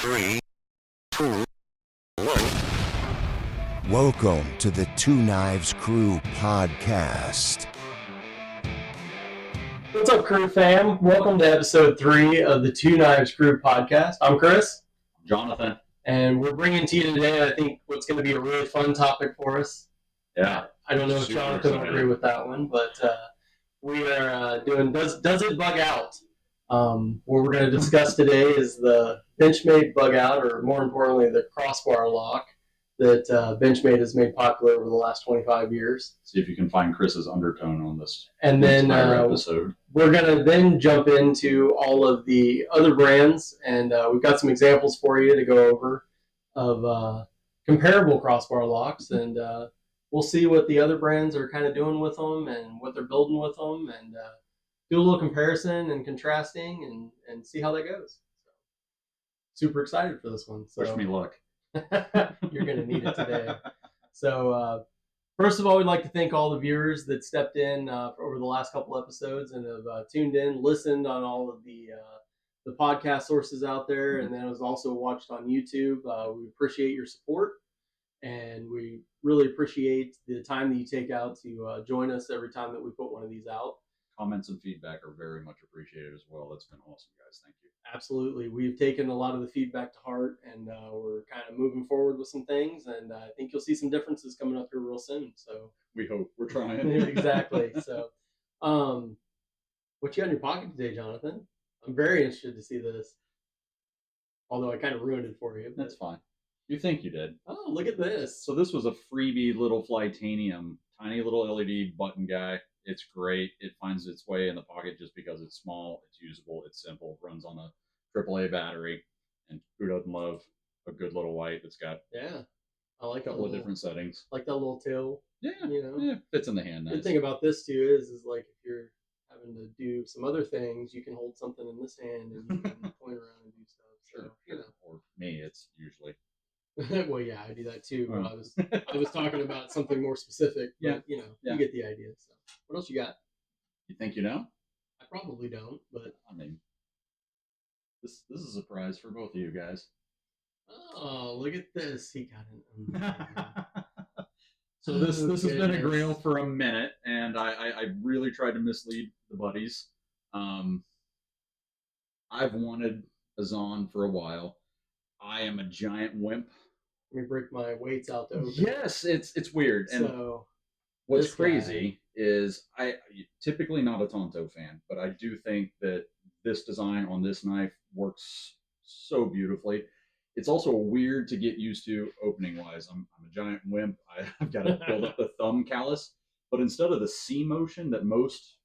3, 2, 1. Welcome to the Two Knives Crew podcast. What's up, Crew fam? Welcome to episode 3 of the Two Knives Crew podcast. I'm Chris. Jonathan. And we're bringing to you today, I think, what's going to be a really fun topic for us. Yeah. I don't know if Super Jonathan will excited. agree with that one, but we are doing Does It Bug Out? What we're going to discuss today is the Benchmade Bugout, or more importantly, the crossbar lock that Benchmade has made popular over the last 25 years. See if you can find Chris's undertone on this. And then episode. we're going to then jump into all of the other brands, and we've got some examples for you to go over of comparable crossbar locks, and we'll see what the other brands are kind of doing with them and what they're building with them, and do a little comparison and contrasting and see how that goes. Super excited for this one. So. Wish me luck. You're going to need it today. So, first of all, we'd like to thank all the viewers that stepped in over the last couple episodes and have tuned in, listened on all of the podcast sources out there, and then was also watched on YouTube. We appreciate your support, and we really appreciate the time that you take out to join us every time that we put one of these out. Comments and feedback are very much appreciated as well. That's been awesome, guys. Thank you. Absolutely. We've taken a lot of the feedback to heart, and we're kind of moving forward with some things, and I think you'll see some differences coming up here real soon. So We hope. We're trying. exactly. So, what you got in your pocket today, Jonathan? I'm very interested to see this. Although I kind of ruined it for you. That's fine. You think you did. Oh, look at this. So this was a freebie little Flytanium, tiny little LED button guy. It's great. It finds its way in the pocket just because it's small, it's usable, it's simple, runs on a AAA battery, and who doesn't love a good little white that's got Yeah, I like a couple of different settings. Like that little tail. Yeah, You know. yeah, fits in the hand. Good Nice. thing about this too is like if you're having to do some other things, you can hold something in this hand and you can point around and do stuff. So, Sure. you know. Or me, it's usually. Well, yeah, I do that too. Oh. I was talking about something more specific, but Yeah. you know, Yeah. you get the idea. So, what else you got? You think you know? I probably don't, but I mean, this is a surprise for both of you guys. oh, look at this! He got it. So this has been a Goodness. grail for a minute, and I really tried to mislead the buddies. I've wanted a Zon for a while. I am a giant wimp. Let me break my weights out to open. Yes, it's weird. And So what's this crazy is I typically not a Tonto fan, but I do think that this design on this knife works so beautifully. It's also weird to get used to opening wise. I'm a giant wimp. I've got to build up the thumb callus, but instead of the C motion that most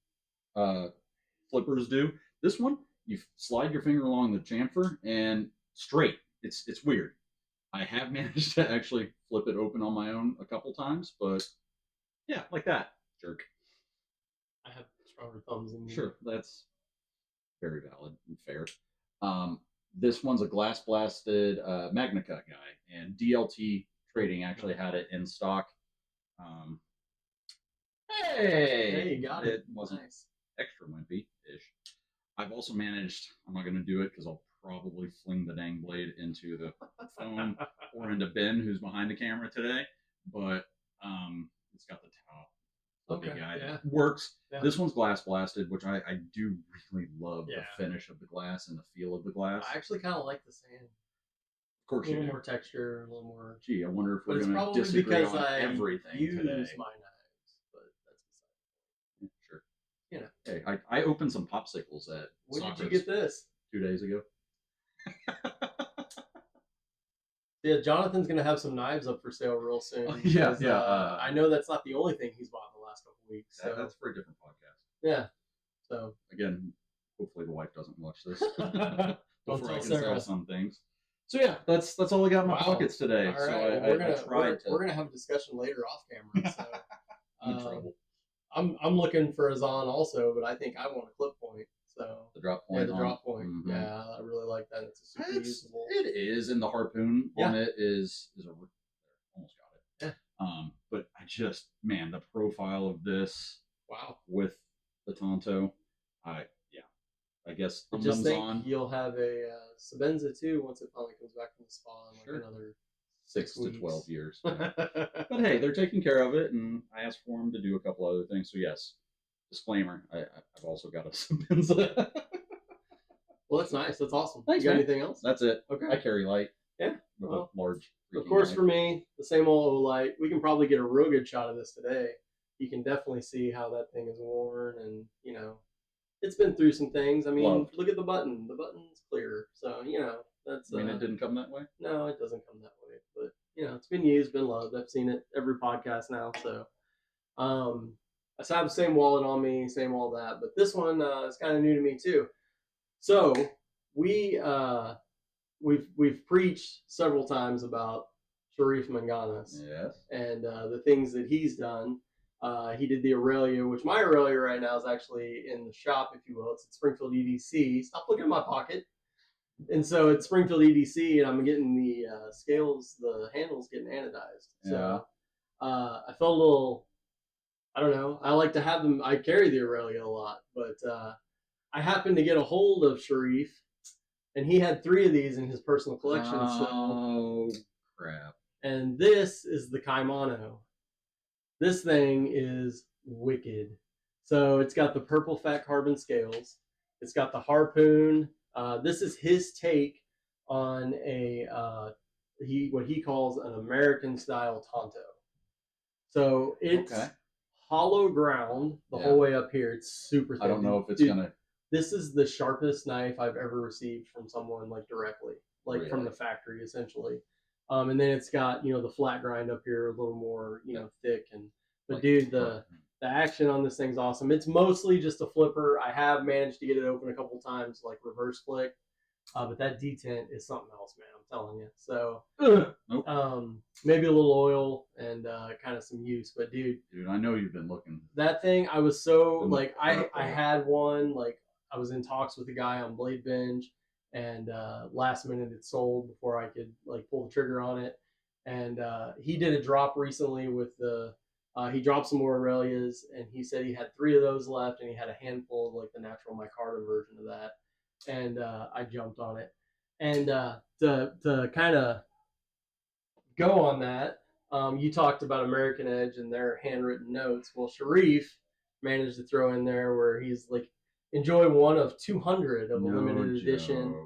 flippers do, this one you slide your finger along the chamfer and straight. It's weird. I have managed to actually flip it open on my own a couple times, but yeah, like that. Jerk. I have stronger thumbs than you. Sure, that's very valid and fair. This one's a glass blasted Magna Cut guy, and DLT Trading actually had it in stock. Hey, you got it. It wasn't Nice. extra wimpy-ish. I've also managed, I'm not going to do it because I'll probably fling the dang blade into the phone or into Ben, who's behind the camera today, but it's got the top flippy Okay, guy yeah. that works. Yeah. This one's glass blasted, which I do really love Yeah. the finish of the glass and the feel of the glass. I actually kind of like the sand. Of course A you little do. more texture, a little more. Gee, I wonder if But we're it's going to probably disagree because on I everything use today. my knives, but that's beside Yeah, sure. You know. Hey, I opened some popsicles at When Soccer's did you get this? 2 days ago. Yeah, Jonathan's gonna have some knives up for sale real soon. Yeah, because, yeah, I know that's not the only thing he's bought in the last couple weeks. So That's for a different podcast. yeah. So Again, hopefully the wife doesn't watch this Don't before I tell can Sarah. sell some things. So yeah, that's all I got in my Wow. pockets today. all right, So well, I we're tried to. gonna have a discussion later off camera. So I'm in trouble. I'm looking for a Zon also, but I think I want a clip point. So The drop yeah, point. the on drop it. point. Mhm. Yeah, I really like that. It's a super usable. It is, and the harpoon Yeah. on it is almost got it. Yeah. But I just, man, the profile of this Wow. with the Tonto, I guess I just think on you'll have a Sabenza too once it finally comes back from the spa in like Sure. another 6 to weeks. 12 years. Yeah. But hey, they're taking care of it, and I asked for them to do a couple other things. So yes, disclaimer: I've also got a Sabenza. Well, that's nice. That's awesome. Thanks, you got man. anything else? That's it. Okay. I carry light. Yeah. With Well, a large. of course, knife. for me, the same old light. We can probably get a real good shot of this today. You can definitely see how that thing is worn, and it's been through some things. I mean, Loved. look at the button. The button's clear, so that's. I mean, it didn't come that way. No, it doesn't come that way, but it's been used, been loved. I've seen it every podcast now, so. I have the same wallet on me, same all that, but this one is kind of new to me too. So we've preached several times about Sharif Manganas, Yes. and the things that he's done. He did the Aurelia, which my Aurelia right now is actually in the shop, if you will. It's at Springfield EDC. Stop looking in my pocket. And so it's Springfield EDC, and I'm getting the scales, the handles getting anodized. Yeah. So I felt a little, I don't know. I like to have them. I carry the Aurelia a lot, but I happened to get a hold of Sharif, and he had 3 of these in his personal collection. Oh, crap. And this is the Kaimano. This thing is wicked. So it's got the purple fat carbon scales. It's got the harpoon. This is his take on what he calls an American style Tonto. So it's hollow ground the whole way up here. It's super thin. I don't know if it's gonna. This is the sharpest knife I've ever received from someone like directly, like from the factory essentially. And then it's got the flat grind up here a little more thick but dude, the action on this thing's awesome. It's mostly just a flipper. I have managed to get it open a couple times, like reverse flick. But that detent is something else, man. I'm telling you. So, maybe a little oil and kind of some use. But dude, I know you've been looking. That thing, I was so like, I had one. Like, I was in talks with a guy on Blade Binge, and last minute it sold before I could like pull the trigger on it. And he did a drop recently with the. He dropped some more Aurelias, and he said he had 3 of those left, and he had a handful of like the natural micarta version of that. And I jumped on it. And to kind of go on that, you talked about American Edge and their handwritten notes. Well, Sharif managed to throw in there where he's like, enjoy one of 200 of a limited edition.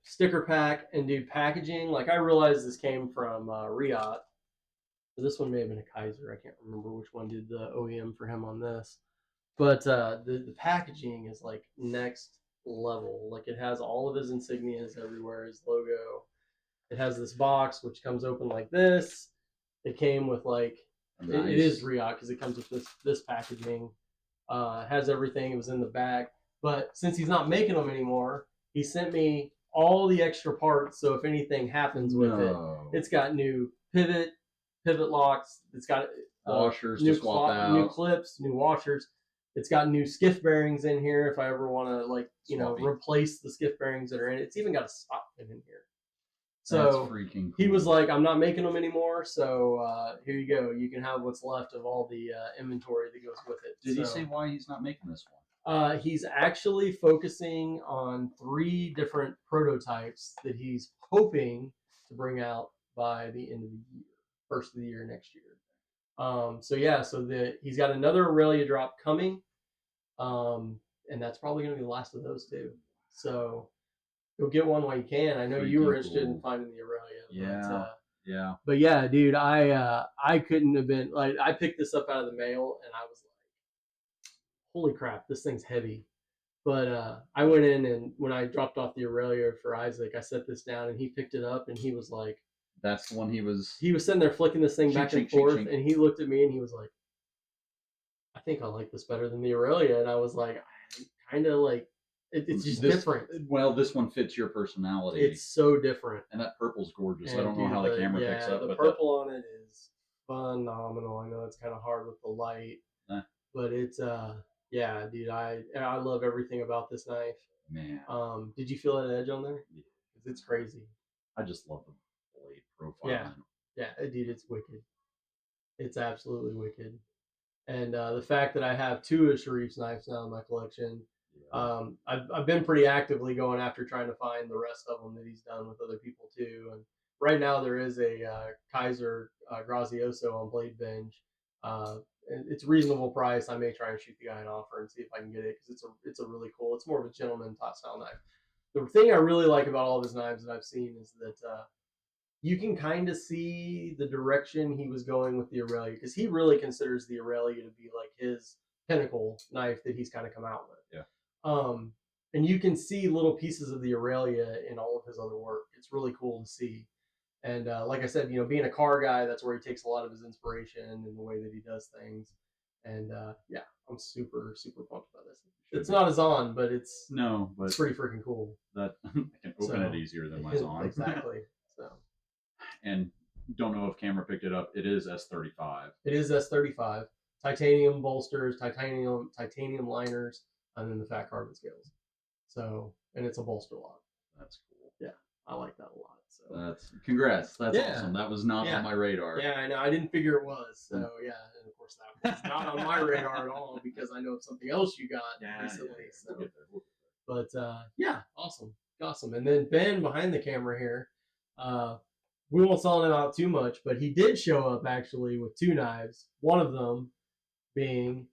Sticker pack and do packaging. Like I realized this came from Riyadh. This one may have been a Kaiser. I can't remember which one did the OEM for him on this. But the packaging is like next level. Like it has all of his insignias everywhere, his logo. It has this box which comes open like this. It came with like it is Riyadh because it comes with this packaging. It has everything. It was in the bag. But since he's not making them anymore, he sent me all the extra parts. So if anything happens with it, it's got new pivot locks. It's got washers new to swap out, new clips, new washers. It's got new skiff bearings in here if I ever want to replace the skiff bearings that are in it. It's even got a stop pin in here. So that's freaking cool. He was like, I'm not making them anymore, so here you go. You can have what's left of all the inventory that goes with it. Did he say why he's not making this one? He's actually focusing on 3 different prototypes that he's hoping to bring out by the end of the year, first of the year next year. He's got another Aurelia drop coming, and that's probably going to be the last of those 2. So go get one while you can. I know you were interested in finding the Aurelia. Yeah. But yeah, dude, I couldn't have been like, I picked this up out of the mail and I was like, holy crap, this thing's heavy. But I went in, and when I dropped off the Aurelia for Isaac, I set this down and he picked it up and he was like, that's the one he was sitting there flicking this thing back and forth, and he looked at me and he was like, I think I like this better than the Aurelia. And I was like, kind of like, it's just different. Well, this one fits your personality. It's so different. And that purple's gorgeous. I don't know how the camera picks up. The purple on it is phenomenal. I know it's kind of hard with the light, but it's dude, I love everything about this knife. Man. Did you feel that edge on there? Yeah. It's crazy. I just love the blade profile. Yeah, dude, it's wicked. It's absolutely wicked. And the fact that I have 2 of Sharif's knives now in my collection, I've been pretty actively going after trying to find the rest of them that he's done with other people too. And right now there is a Kaiser Grazioso on Blade Binge. It's a reasonable price. I may try and shoot the guy an offer and see if I can get it because it's a really cool. It's more of a gentleman style knife. The thing I really like about all of his knives that I've seen is that you can kind of see the direction he was going with the Aurelia because he really considers the Aurelia to be like his pinnacle knife that he's kind of come out with. Yeah. And you can see little pieces of the Aurelia in all of his other work. It's really cool to see. And like I said, being a car guy, that's where he takes a lot of his inspiration and the way that he does things. And yeah, I'm super, super pumped about this. It's not a Zon, but it's pretty freaking cool. That I can open it easier than my Zon. Exactly. So. And don't know if camera picked it up. It is S35. It is S35. Titanium bolsters, titanium liners, and then the fat carbon scales. So, and it's a bolster lock. That's cool. Yeah, I like that a lot. So that's congrats. That's awesome. That was not on my radar. Yeah, I know. I didn't figure it was. So yeah, and of course that was not on my radar at all because I know of something else you got recently. So, we'll get there. But yeah, awesome. And then Ben behind the camera here. We won't sell him out too much, but he did show up actually with 2 knives. One of them being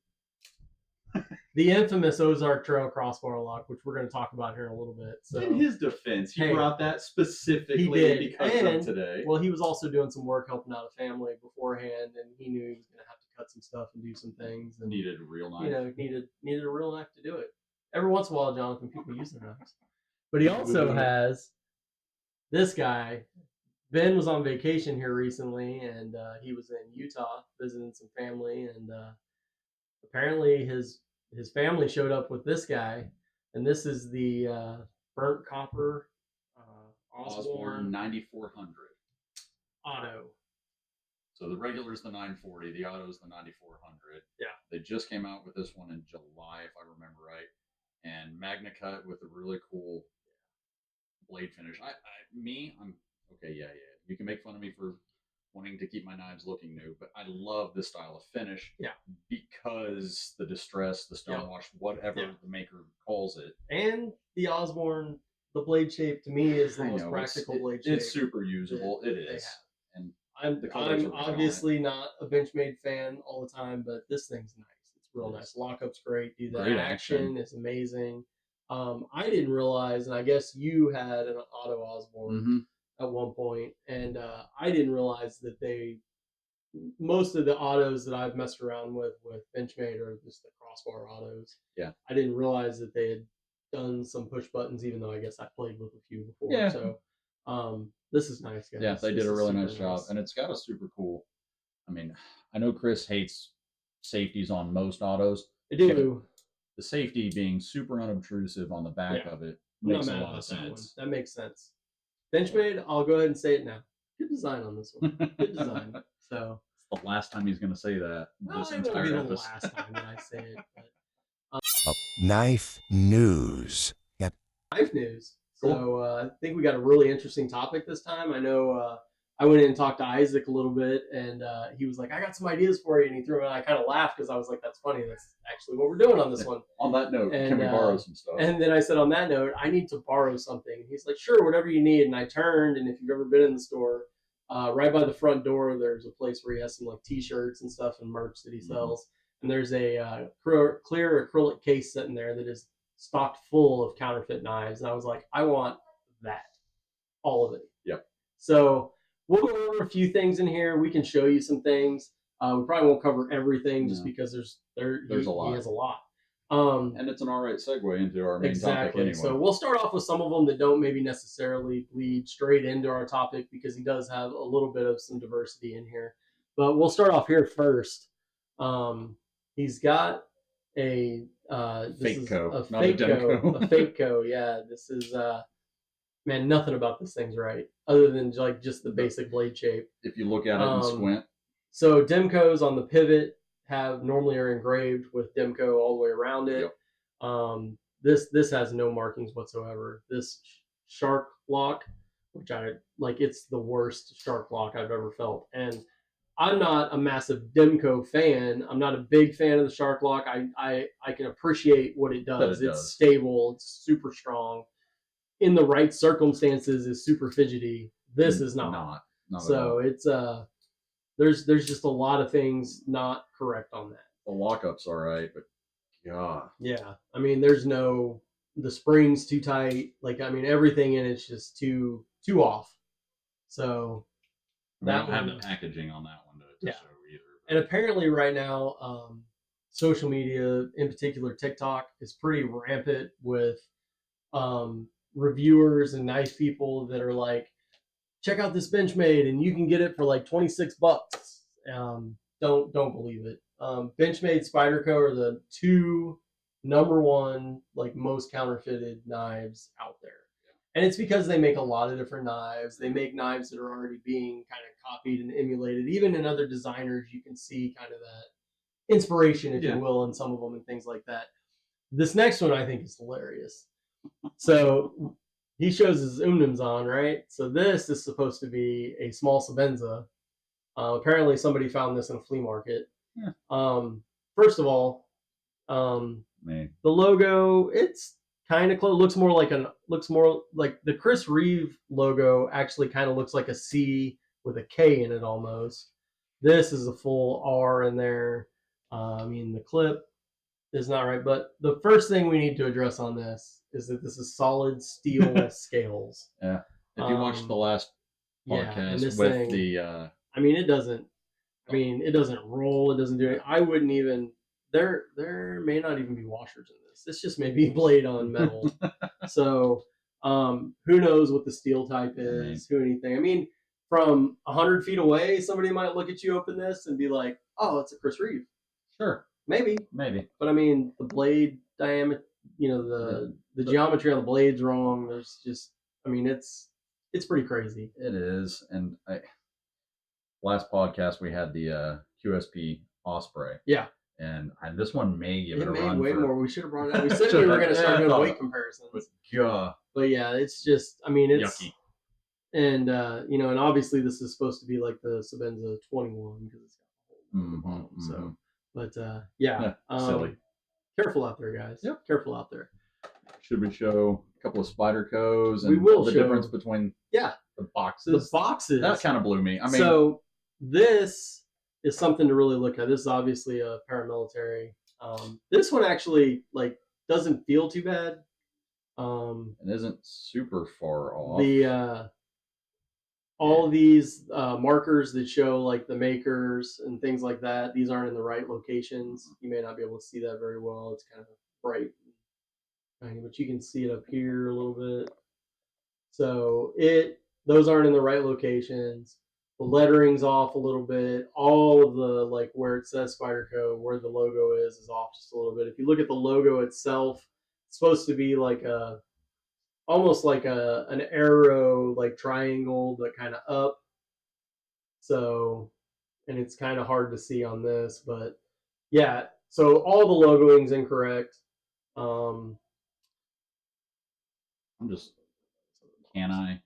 the infamous Ozark Trail crossbar lock, which we're going to talk about here in a little bit. So, in his defense, he brought that specifically because of today. Well, he was also doing some work helping out a family beforehand, and he knew he was going to have to cut some stuff and do some things. And needed a real knife. Needed a real knife to do it. Every once in a while, Jonathan, people use their knives. But he also has this guy. Ben was on vacation here recently, and he was in Utah visiting some family, and apparently his family showed up with this guy, and this is the burnt copper Osborne 9400 auto. So the regular is the 940, the auto is the 9400. Yeah, they just came out with this one in July, if I remember right, and Magna Cut with a really cool blade finish. I'm okay, yeah. You can make fun of me for wanting to keep my knives looking new, but I love this style of finish. Yeah. Because the distress, the stonewash, whatever the maker calls it. And the Osborne, the blade shape to me is the most practical blade shape. It's super usable. It is. And I'm obviously not a Benchmade fan all the time, but this thing's nice. It's real nice. Lockup's great. Great action is amazing. I didn't realize, and I guess you had an auto Osborne at one point, and I didn't realize that most of the autos that I've messed around with Benchmade are just the crossbar autos. Yeah. I didn't realize that they had done some push buttons, even though I guess I played with a few before. Yeah. So this is nice, guys. Yeah, they did a really nice job, and it's got a super cool. I mean, I know Chris hates safeties on most autos. I do. The safety being super unobtrusive on the back of it makes a lot of sense. That makes sense. Benchmade, I'll go ahead and say it now. Good design on this one. Good design. So it's the last time he's going to say that. This entire episode. The last time that I say it. But, knife news. Yep. Knife news. Cool. So I think we got a really interesting topic this time. I know I went in and talked to Isaac a little bit, and he was like, "I got some ideas for you," and he threw it. And I kind of laughed because I was like, "That's funny. That's actually what we're doing on this one." On that note, can we borrow some stuff? And then I said, "On that note, I need to borrow something." And he's like, "Sure, whatever you need." And I turned, and if you've ever been in the store, right by the front door, there's a place where he has some like T-shirts and stuff and merch that he sells. And there's a clear acrylic case sitting there that is stocked full of counterfeit knives. And I was like, I want that, all of it. Yep. So we'll go over a few things in here. We can show you some things. We probably won't cover everything just because there's a lot. He has a lot. And it's an all right segue into our main topic anyway. So we'll start off with some of them that don't maybe necessarily bleed straight into our topic because he does have a little bit of some diversity in here. But we'll start off here first. He's got a Fakeco, not a Demco. A Fakeco, yeah. This is man, nothing about this thing's right other than like just the basic blade shape. If you look at it and squint. So Demcos on the pivot normally are engraved with Demco all the way around it. Yep. This has no markings whatsoever. This shark lock, which I like, it's the worst shark lock I've ever felt. And I'm not a massive Demco fan. I'm not a big fan of the Shark Lock. I can appreciate what it does. it It's does. stable. It's super strong. In the right circumstances, is super fidgety. This is not. Not at So all. it's there's just a lot of things not correct on that. The lockup's all right, but God, Yeah, I mean, there's no the springs too tight. Like, I mean, everything in it's just too off. So I that don't have one, the packaging on that one to Yeah. show either. and apparently right now, social media, in particular TikTok, is pretty rampant with reviewers and nice people that are like, check out this Benchmade and you can get it for like $26. Don't believe it. Benchmade Spyderco are the two number one like most counterfeited knives out there. And it's because they make a lot of different knives. They make knives that are already being kind of copied and emulated. Even in other designers, you can see kind of that inspiration, if Yeah. you will, in some of them and things like that. This next one I think is hilarious. So he shows his Umnums on, right? So this is supposed to be a small Sabenza. Apparently somebody found this in a flea market. Yeah. First of all, Man, the logo, it's kind of close. Looks more like the Chris Reeve logo actually kind of looks like a C with a K in it almost. This is a full R in there. I mean, the clip is not right, but the first thing we need to address on this is that this is solid steel scales. yeah. If you watched the last podcast this with thing, the I mean, it doesn't roll. It doesn't do it. I wouldn't even. There may not even be washers in this. This just may be blade on metal. So who knows what the steel type is? Who anything? I mean, from 100 feet away, somebody might look at you open this and be like, "Oh, it's a Chris Reeve." sure, Maybe, but I mean, the blade diameter, the geometry on the blade's wrong. There's just, I mean, it's pretty crazy. it is. And last podcast we had the QSP Osprey. Yeah. And this one may give it a made run. way more. We should have brought it out. We said we were going to start doing weight comparisons. But yeah, it's just, I mean, it's yucky. And and obviously this is supposed to be like the Sabenza 21 because it's got a hole in the bottom. So, but yeah, silly. Careful out there, guys. Yep. Careful out there. Should we show a couple of Spydercos and We will the show difference between the boxes? The boxes. That kind of blew me. I mean, so this is something to really look at. This is obviously a paramilitary. This one actually like doesn't feel too bad. It isn't super far off. The all these markers that show like the makers and things like that, these aren't in the right locations. You may not be able to see that very well. It's kind of bright, but you can see it up here a little bit. So those aren't in the right locations. The lettering's off a little bit. All of the like where it says Spyderco, where the logo is off just a little bit. If you look at the logo itself, it's supposed to be like almost like an arrow, like triangle, but kind of up. So, and it's kind of hard to see on this, but yeah. So all the logoing's incorrect. I'm just, can I?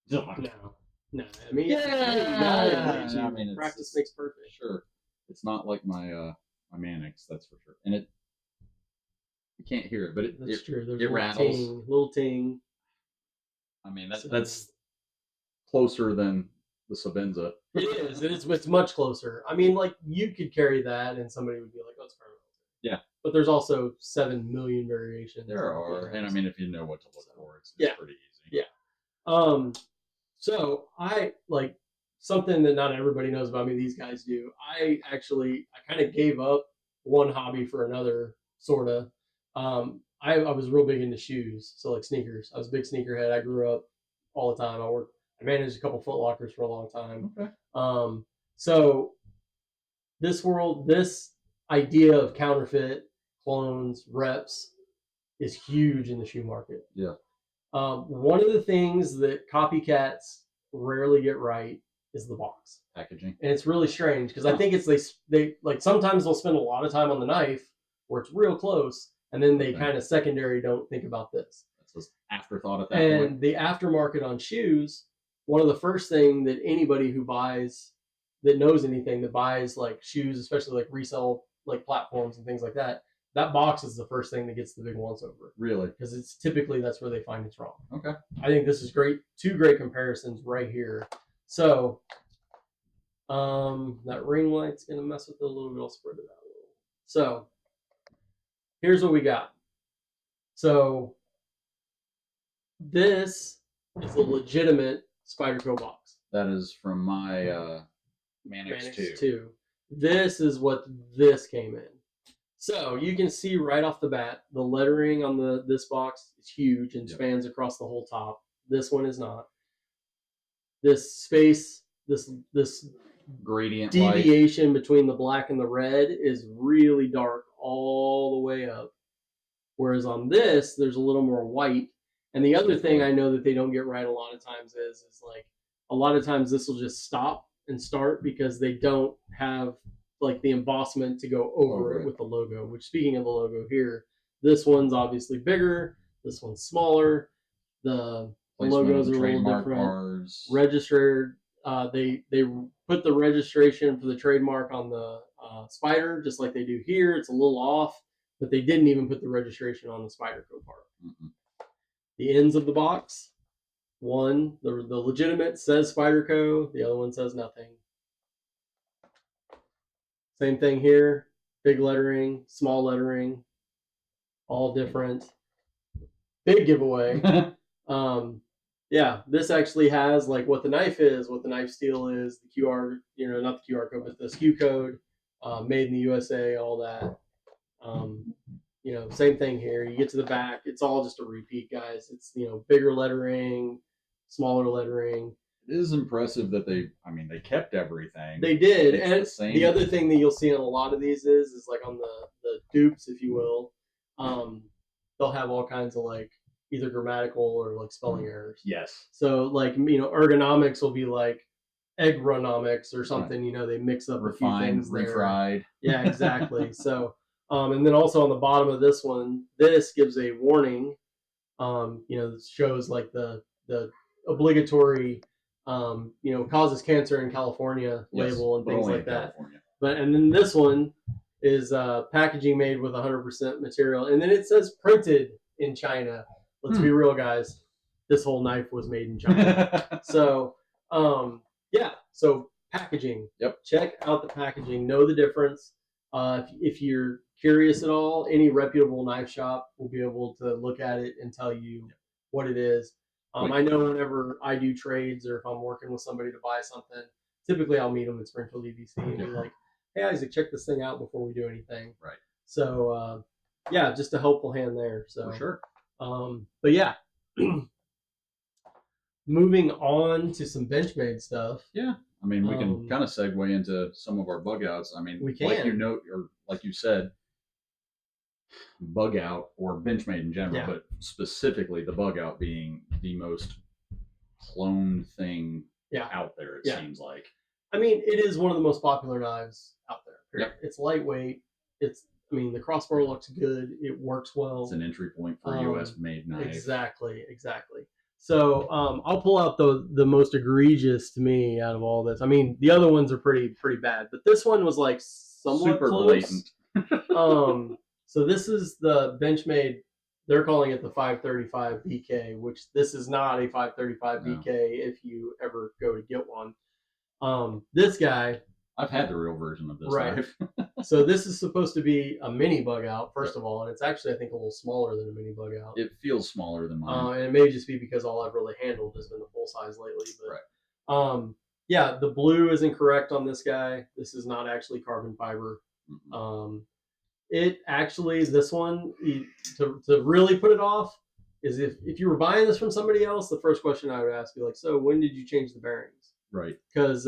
No. I mean, I mean, practice makes perfect. Sure, it's not like my my Mannix, that's for sure. And you can't hear it, but That's true. There's it a rattles. Little ting. I mean, that's closer than the Sabenza. It is. It's much closer. I mean, like you could carry that, and somebody would be like, "Oh, it's paramilitary." Yeah. But there's also 7 million variations. There are, and I mean, if you know what to look for, it's pretty easy. Yeah. So I like something that not everybody knows about me. These guys do. I kind of gave up one hobby for another, sorta. I was real big into shoes, so like sneakers. I was a big sneakerhead. I grew up all the time. I managed a couple Foot Lockers for a long time. Okay. So this idea of counterfeit, clones, reps is huge in the shoe market. Yeah. One of the things that copycats rarely get right is the box packaging, and it's really strange because I think it's they like sometimes they'll spend a lot of time on the knife where it's real close, and then they kind of secondary don't think about this. That's just afterthought at that point. And the aftermarket on shoes, one of the first thing that anybody who buys that knows anything, that buys like shoes, especially like resell like platforms and things like that, that box is the first thing that gets the big once over. Really? Because it's typically that's where they find it's wrong. Okay. I think this is great. Two great comparisons right here. So that ring light's gonna mess with it a little bit. I'll spread it out a little. So here's what we got. So this is a legitimate Spyderco box. That is from my Mannix 2. This is what this came in. So you can see right off the bat, the lettering on this box is huge and spans across the whole top. This one is not. This space, this gradient deviation between the black and the red is really dark all the way up. Whereas on this, there's a little more white. And the other thing I know that they don't get right a lot of times is like a lot of times this will just stop and start because they don't have like the embossment to go over it with the logo. Which, speaking of the logo here, this one's obviously bigger. This one's smaller. The logos are a little different. Registered. They put the registration for the trademark on the Spyder just like they do here. It's a little off, but they didn't even put the registration on the Spyderco part. Mm-hmm. The ends of the box, one, the legitimate says Spyderco, the other one says nothing. Same thing here, big lettering, small lettering, all different. Big giveaway. Yeah, this actually has like what the knife is, what the knife steel is, the QR, not the QR code, but the SKU code, made in the USA, all that. Same thing here. You get to the back, it's all just a repeat, guys. It's, bigger lettering, smaller lettering. It is impressive that they kept everything. They did. It's and the other thing that you'll see on a lot of these is like on the dupes, if you will, they'll have all kinds of like either grammatical or like spelling errors. Yes. So like, ergonomics will be like eggronomics or something, they mix up a few things there. Refried. Yeah, exactly. So, and then also on the bottom of this one, this gives a warning, that shows like the obligatory, causes cancer in California label and things like that. And then this one is packaging made with 100% material. And then it says printed in China. Let's be real, guys. This whole knife was made in China. So, so packaging. Yep. Check out the packaging. Know the difference. If you're curious at all, any reputable knife shop will be able to look at it and tell you what it is. I know whenever I do trades or if I'm working with somebody to buy something, typically I'll meet them at Springfield EDC and be like, hey, Isaac, check this thing out before we do anything. Right. So, just a helpful hand there. So, for sure. But yeah, moving on to some Benchmade stuff. Yeah. We can kind of segue into some of our bug outs. We can. Like you said, bug out or Benchmade in general, but specifically the bug out being the most cloned thing out there, it seems like. It is one of the most popular knives out there. Yep. It's lightweight. The crossbar looks good. It works well. It's an entry point for a US made knife. Exactly. So I'll pull out the most egregious to me out of all this. The other ones are pretty bad, but this one was like somewhat super close. Blatant. So this is the Benchmade. They're calling it the 535 BK, which this is not a 535 BK if you ever go to get one. This guy. I've had the real version of this knife. So this is supposed to be a mini bug out, first of all, and it's actually, I think, a little smaller than a mini bug out. It feels smaller than mine. And it may just be because all I've really handled has been the full size lately. But the blue is incorrect on this guy. This is not actually carbon fiber. Mm-hmm. It actually, this one, to really put it off, is if you were buying this from somebody else, the first question I would ask you, like, so when did you change the bearings? Right. Because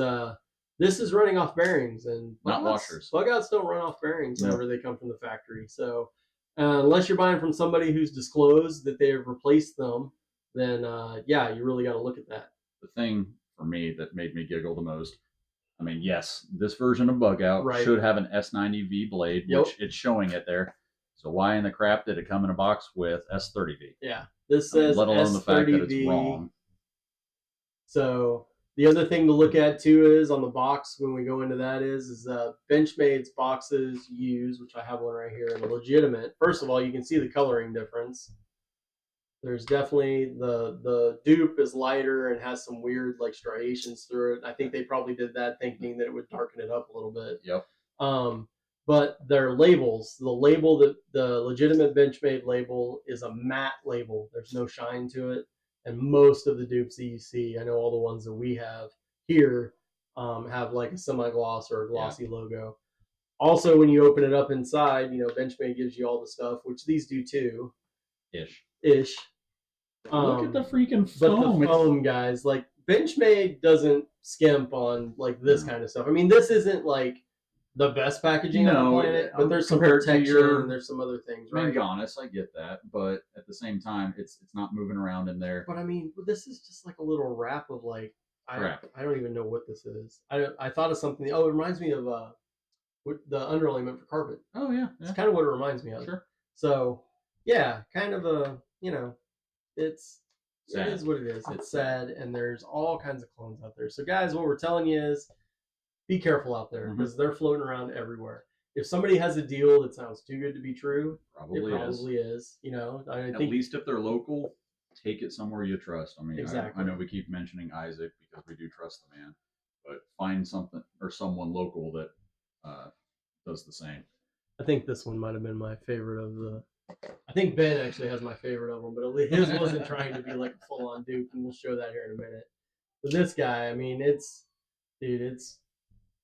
this is running off bearings, and not washers. Bug outs don't run off bearings whenever they come from the factory. So unless you're buying from somebody who's disclosed that they have replaced them, then you really got to look at that. The thing for me that made me giggle the most, yes, this version of bug out should have an S90V blade, which it's showing it there. So why in the crap did it come in a box with S30V? Yeah, this says let alone S30V. the fact that it's wrong. So The other thing to look at too is on the box when we go into that is Benchmade's boxes use, which I have one right here, and a legitimate. First of all, you can see the coloring difference. There's definitely the dupe is lighter and has some weird like striations through it. I think they probably did that thinking that it would darken it up a little bit. Yep. But their labels, the label that the legitimate Benchmade label is a matte label. There's no shine to it. And most of the dupes that you see, I know all the ones that we have here have like a semi-gloss or a glossy logo. Also, when you open it up inside, Benchmade gives you all the stuff, which these do too. Ish. Look at the freaking But foam. the foam, guys, like Benchmade doesn't skimp on like this kind of stuff. I mean, this isn't like the best packaging on the planet, but there's some protection and there's some other things, right? Manganus, I get that, but at the same time, it's not moving around in there. But I mean, this is just like a little wrap of like I don't even know what this is. I thought of something. Oh, it reminds me of the underlayment for carpet. Oh yeah, it's kind of what it reminds me of. Sure. So yeah, kind of a it's sad. It is what it is. It's sad, and there's all kinds of clones out there. So guys, what we're telling you is be careful out there because they're floating around everywhere. If somebody has a deal that sounds too good to be true, probably it probably is. I think at least if they're local, take it somewhere you trust. I mean, exactly. I know we keep mentioning Isaac because we do trust the man, but find something or someone local that does the same. I think this one might have been my favorite of the. I think Ben actually has my favorite of them, but at least his wasn't trying to be like a full-on dupe, and we'll show that here in a minute. But this guy, I mean, it's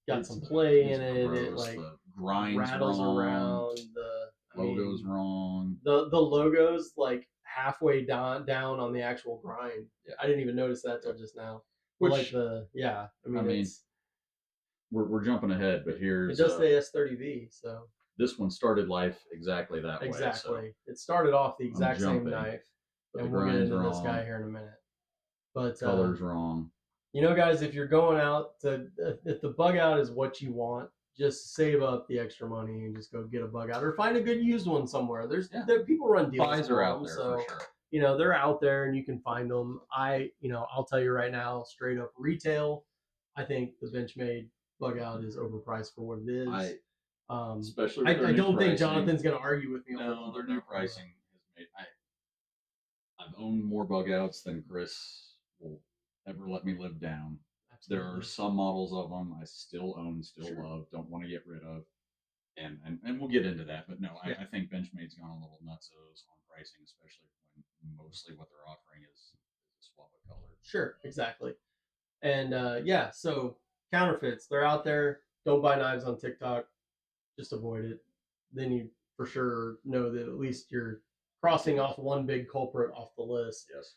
got some play in it. It like rattles around. The logo's wrong. The logo's like halfway down on the actual grind. Yeah. I didn't even notice that till just now. Which I mean we're jumping ahead, but here's it does say S30V, so this one started life exactly that way. Exactly. So it started off the exact same knife, and we'll get into this guy here in a minute. But color's wrong. Guys, if you're going out if the bug out is what you want, just save up the extra money and just go get a bug out or find a good used one somewhere. There people run deals. Buys are out there for sure. They're out there and you can find them. I'll tell you right now, straight up retail, I think the Benchmade bug out is overpriced for what it is. Especially I don't think Jonathan's going to argue with me. No, their new pricing has made. I've owned more bug outs than Chris will ever let me live down. Absolutely. There are some models of them I still own, love, don't want to get rid of, and we'll get into that. But no, I think Benchmade's gone a little nutsos on pricing, especially when mostly what they're offering is a swap of color. Sure, exactly. And so counterfeits, they're out there. Don't buy knives on TikTok. Just avoid it. Then you for sure know that at least you're crossing off one big culprit off the list. Yes.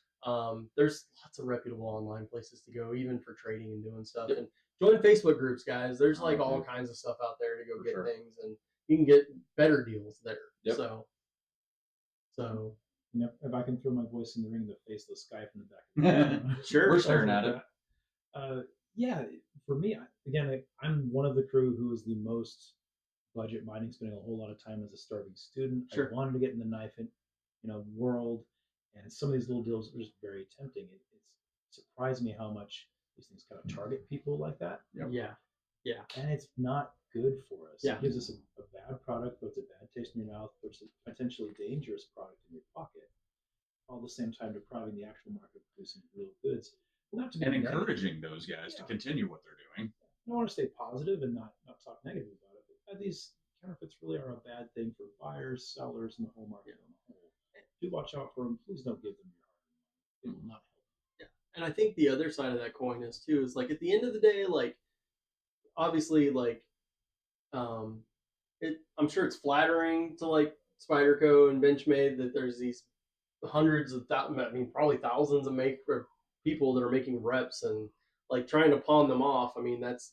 There's lots of reputable online places to go, even for trading and doing stuff. Yep. And join Facebook groups, guys. There's like all kinds of stuff out there to go get things, and you can get better deals there. Yep. So if I can throw my voice in the ring, the faceless guy from the back. Sure, we're staring at it. For me, again, I'm one of the crew who is the most budget mining, spending a whole lot of time as a starving student. Sure. I wanted to get in the knife world, and some of these little deals are just very tempting. It's surprised me how much these things kind of target people like that. Yep. Yeah. And it's not good for us. Yeah. It gives us a bad product, puts a bad taste in your mouth, puts a potentially dangerous product in your pocket, all at the same time depriving the actual market of producing real goods. And encouraging those guys to continue what they're doing. I want to stay positive and not talk negative about it. But these counterfeits really are a bad thing for buyers, sellers, and the whole market on the whole. Do watch out for them. Please don't give them your hard-earned money. It will not help. Yeah, and I think the other side of that coin is too is like at the end of the day, like obviously like I'm sure it's flattering to like Spyderco and Benchmade that there's these hundreds of probably thousands of people that are making reps and like trying to pawn them off. I mean, that's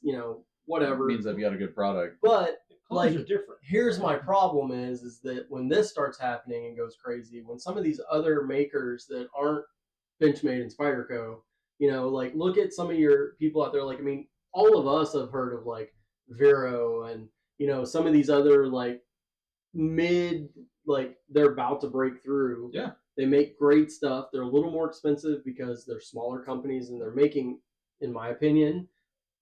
whatever. It means they've got a good product. But like different. Here's my problem is that when this starts happening and goes crazy, when some of these other makers that aren't Benchmade and Spyderco, like look at some of your people out there. Like, I mean, all of us have heard of like Vero and some of these other like they're about to break through. Yeah. They make great stuff. They're a little more expensive because they're smaller companies and they're making in my opinion,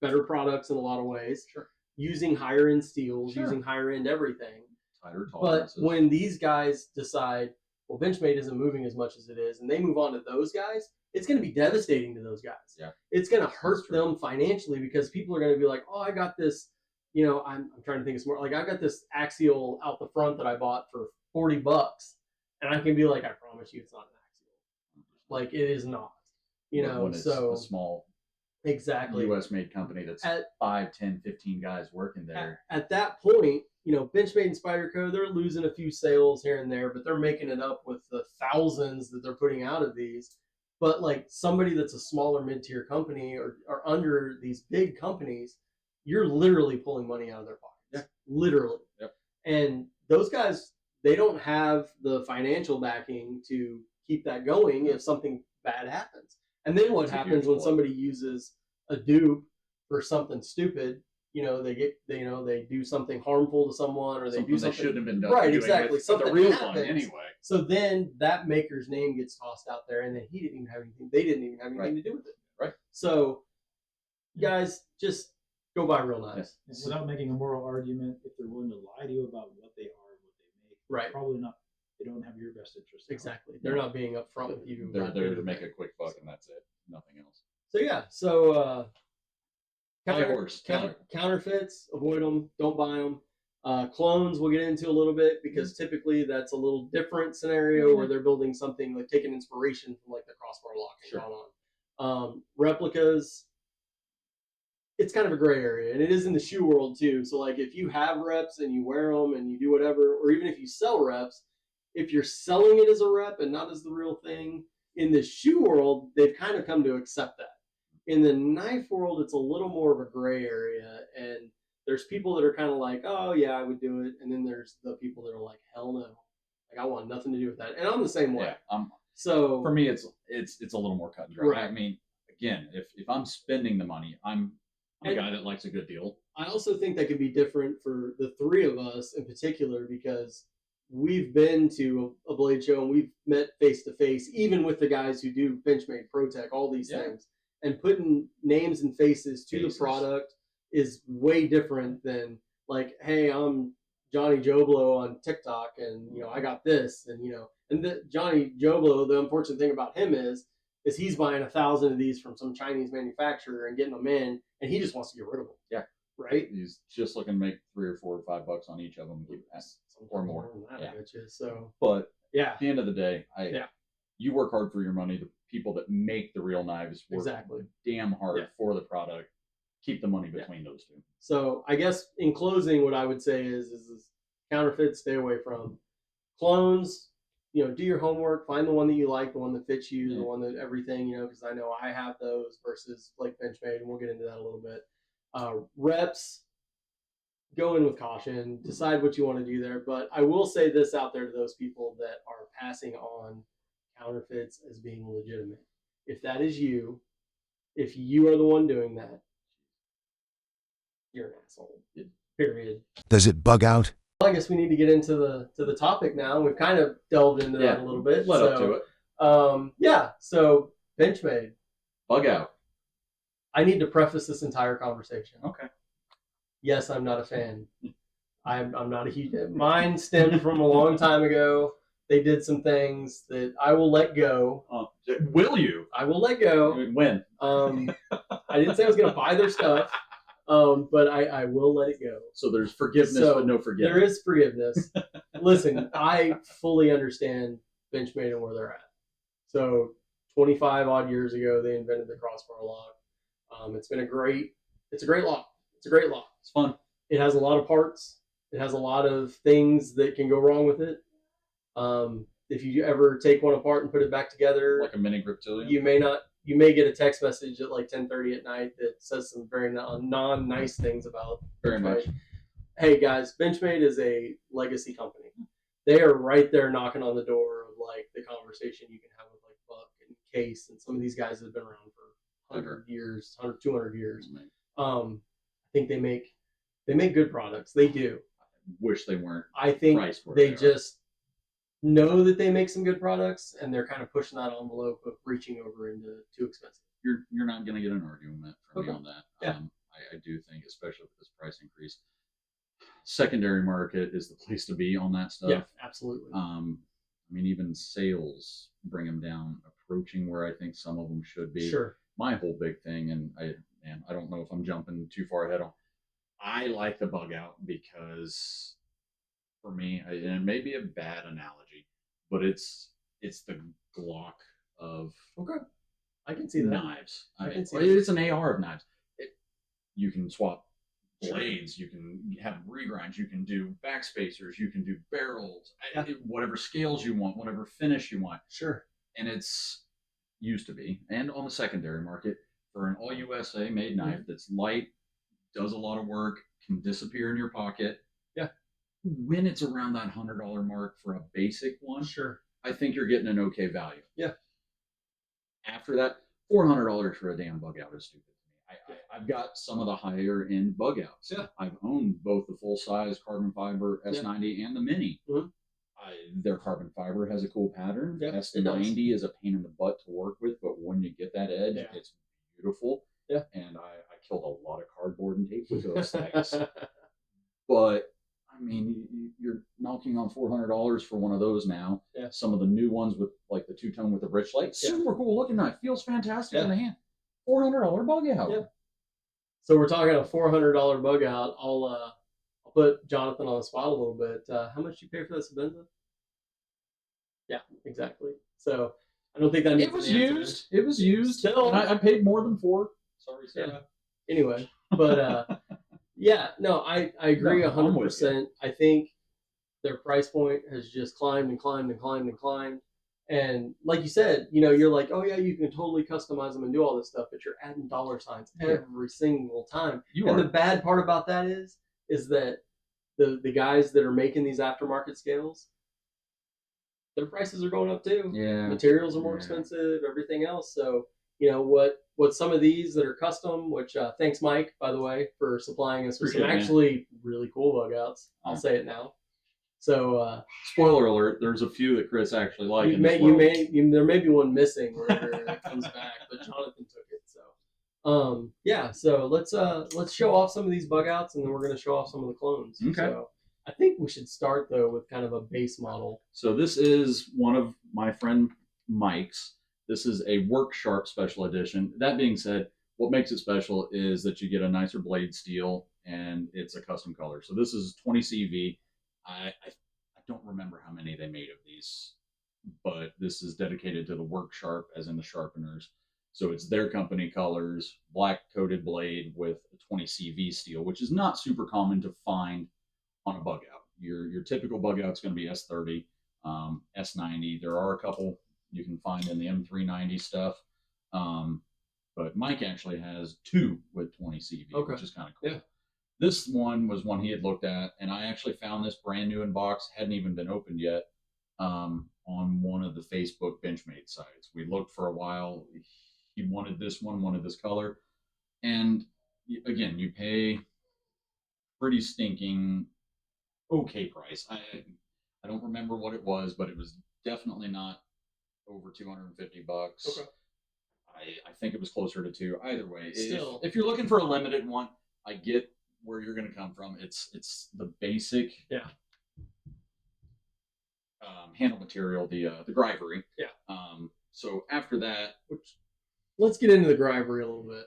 better products in a lot of ways. Sure. Using higher end steels, Sure. using higher end everything. Tighter But tolerances. when these guys decide, well, Benchmade isn't moving as much as it is, and they move on to those guys, it's going to be devastating to those guys. Yeah. It's going to hurt true. them financially because people are going to be like, oh, I got this, you know, I'm trying to think of more. Like, I got this axial out the front that I bought for $40. And I can be like, I promise you it's not an axial. Like, it is not. You know, when it's so a small exactly U.S. made company that's 5, 10, 15 guys working there. At that point, you know, Benchmade and Spyderco, they're losing a few sales here and there, but they're making it up with the thousands that they're putting out of these. But like somebody that's a smaller mid-tier company or under these big companies, you're literally pulling money out of their pockets. Yeah. Literally. Yep. And those guys, they don't have the financial backing to keep that going if something bad happens. And then what happens when somebody uses a dupe for something stupid? You know, they do something harmful to someone, or they do something they shouldn't have been done. Right, exactly. With Something the real happens. one anyway. So then that maker's name gets tossed out there, and then he didn't even have anything. They didn't even have anything to do with it. Right. So, guys, just go buy real knives. Yes. Without making a moral argument, if they're willing to lie to you about what they are and what they make, Right. probably not. They don't have your best interest. Exactly. They're not being upfront with you. They're there to make a quick buck, and that's it. Nothing else. So yeah. So Counterfeits, avoid them. Don't buy them. Clones we'll get into a little bit because typically that's a little different scenario where they're building something like taking inspiration from like the crossbar lock and going on. Replicas, it's kind of a gray area, and it is in the shoe world too. So like if you have reps and you wear them and you do whatever, or even if you sell reps, if you're selling it as a rep and not as the real thing, in the shoe world, they've kind of come to accept that. In the knife world, it's a little more of a gray area, and there's people that are kind of like, oh yeah, I would do it, and then there's the people that are like, hell no, like I want nothing to do with that, and I'm the same way. Yeah, so for me, it's a little more cut and dry. Right. I mean, again, if I'm spending the money, I'm a guy that likes a good deal. I also think that could be different for the three of us in particular because we've been to a blade show and we've met face to face, even with the guys who do Benchmade, ProTech, all these things, and putting names and faces to the product is way different than like, hey, I'm Johnny Joblo on TikTok, and you know I got this, and you know, and the Johnny Joblo. The unfortunate thing about him is he's buying 1,000 of these from some Chinese manufacturer and getting them in, and he just wants to get rid of them. Yeah. Right. He's just looking to make $3 or $4 or $5 on each of them, or more. Yeah. So, but yeah, at the end of the day, you work hard for your money. The people that make the real knives work damn hard for the product. Keep the money between those two. So I guess in closing, what I would say is counterfeit, stay away from. Clones, you know, do your homework, find the one that you like, the one that fits you, the one that everything, you know, because I know I have those versus like Benchmade, and we'll get into that a little bit. Reps, go in with caution, decide what you want to do there. But I will say this out there to those people that are passing on counterfeits as being legitimate. If that is you, if you are the one doing that, you're an asshole. Period. Does it bug out? Well, I guess we need to get into the topic now. We've kind of delved into that a little bit. Led up to it. So Benchmade. Bugout. I need to preface this entire conversation. Okay. Yes, I'm not a fan. I'm not a huge. Mine stemmed from a long time ago. They did some things that I will let go. Will you? I will let go. When? I didn't say I was going to buy their stuff. But I will let it go. So there's forgiveness, but no forgiveness. There is forgiveness. Listen, I fully understand Benchmade and where they're at. So 25 odd years ago, they invented the crossbar lock. It's a great lock. It's a great lock. It's fun. It has a lot of parts. It has a lot of things that can go wrong with it. If you ever take one apart and put it back together, like a mini Griptilian, you may get a text message at like 10:30 at night that says some very non-nice things about very Benchmade. much. Hey guys, Benchmade is a legacy company. They are right there knocking on the door of like the conversation you can have with like Buck and Case and some of these guys that have been around for 100 years, 100, 200 years. I think they make good products. They do. I wish they weren't. I think they just know that they make some good products, and they're kind of pushing that envelope of reaching over into too expensive. You're you're not going to get an argument from me Okay. on that. Yeah. I do think, especially with this price increase, secondary market is the place to be on that stuff. Yeah, absolutely. I mean, even sales bring them down, approaching where I think some of them should be. Sure. My whole big thing, and I don't know if I'm jumping too far ahead on. I like the bug out because, for me, and it may be a bad analogy, but it's the Glock of Okay. I can see that. knives. I can see mean, that. it's an AR of knives. You can swap Sure. blades, you can have regrinds, you can do backspacers, you can do barrels, Yeah. whatever scales you want, whatever finish you want. Sure. And it's used to be, and on the secondary market, for an all USA made knife that's light, does a lot of work, can disappear in your pocket. Yeah. When it's around that $100 mark for a basic one, Sure. I think you're getting an okay value. Yeah. After that, $400 for a damn bug out is stupid to me. I've got some of the higher end bug outs. Yeah. I've owned both the full size carbon fiber S90 and the mini. Mm-hmm. Their carbon fiber has a cool pattern. Yeah, S90 is a pain in the butt to work with, but when you get that edge, it's beautiful. Yeah. And I killed a lot of cardboard and tape with those things. But I mean, you're knocking on $400 for one of those now. Yeah. Some of the new ones with like the two-tone with the bridge light, super cool looking knife, feels fantastic in the hand. $400 bug out. Yeah. So we're talking a $400 bug out. I'll put Jonathan on the spot a little bit. How much did you pay for this Benza? Yeah, exactly. So I don't think that It was used. It was used. Still, I paid more than $4. Sorry, Sarah. Yeah. Anyway, but yeah, no, I agree 100%. I think their price point has just climbed and climbed and climbed and climbed. And like you said, you're like, oh yeah, you can totally customize them and do all this stuff, but you're adding dollar signs every single time. The bad part about that is that the guys that are making these aftermarket scales, their prices are going up too. Yeah. Materials are more expensive, everything else. So, what some of these that are custom, which thanks Mike, by the way, for supplying us with some actually really cool bug outs. I'll say it now. So, spoiler alert: there's a few that Chris actually liked. There may be one missing whenever it comes back, but Jonathan took it. So, So let's show off some of these bug outs, and then we're going to show off some of the clones. Okay. So I think we should start though with kind of a base model. So this is one of my friend Mike's. This is a Work Sharp Special Edition. That being said, what makes it special is that you get a nicer blade steel, and it's a custom color. So this is 20 CV. I don't remember how many they made of these, but this is dedicated to the Work Sharp, as in the sharpeners. So it's their company colors, black coated blade with a 20 CV steel, which is not super common to find on a bug out. Your typical bug out is going to be S30, S90. There are a couple you can find in the M390 stuff, but Mike actually has two with 20 CV, which is kind of cool. Yeah. This one was one he had looked at, and I actually found this brand new in box, hadn't even been opened yet, on one of the Facebook Benchmade sites. We looked for a while. He wanted this one, wanted this color, and again, you pay pretty stinking okay price. I don't remember what it was, but it was definitely not over $250. Okay. I think it was closer to $2. Either way, still, if you're looking for a limited one, I get where you're going to come from. It's the basic handle material, the Grivery. Yeah. So after that, let's get into the Grivery a little bit.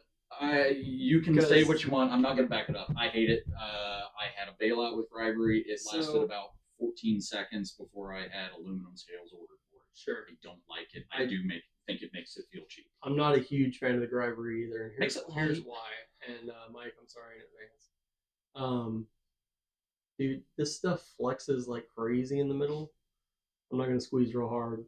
You can say what you want. I'm not going to back it up. I hate it. I had a bailout with Grivery. It lasted about 14 seconds before I had aluminum scales ordered for it. Sure. I don't like it. I do think it makes it feel cheap. I'm not a huge fan of the Grivery either. And here's why. And Mike, I'm sorry in advance. Dude, this stuff flexes like crazy in the middle. I'm not going to squeeze real hard.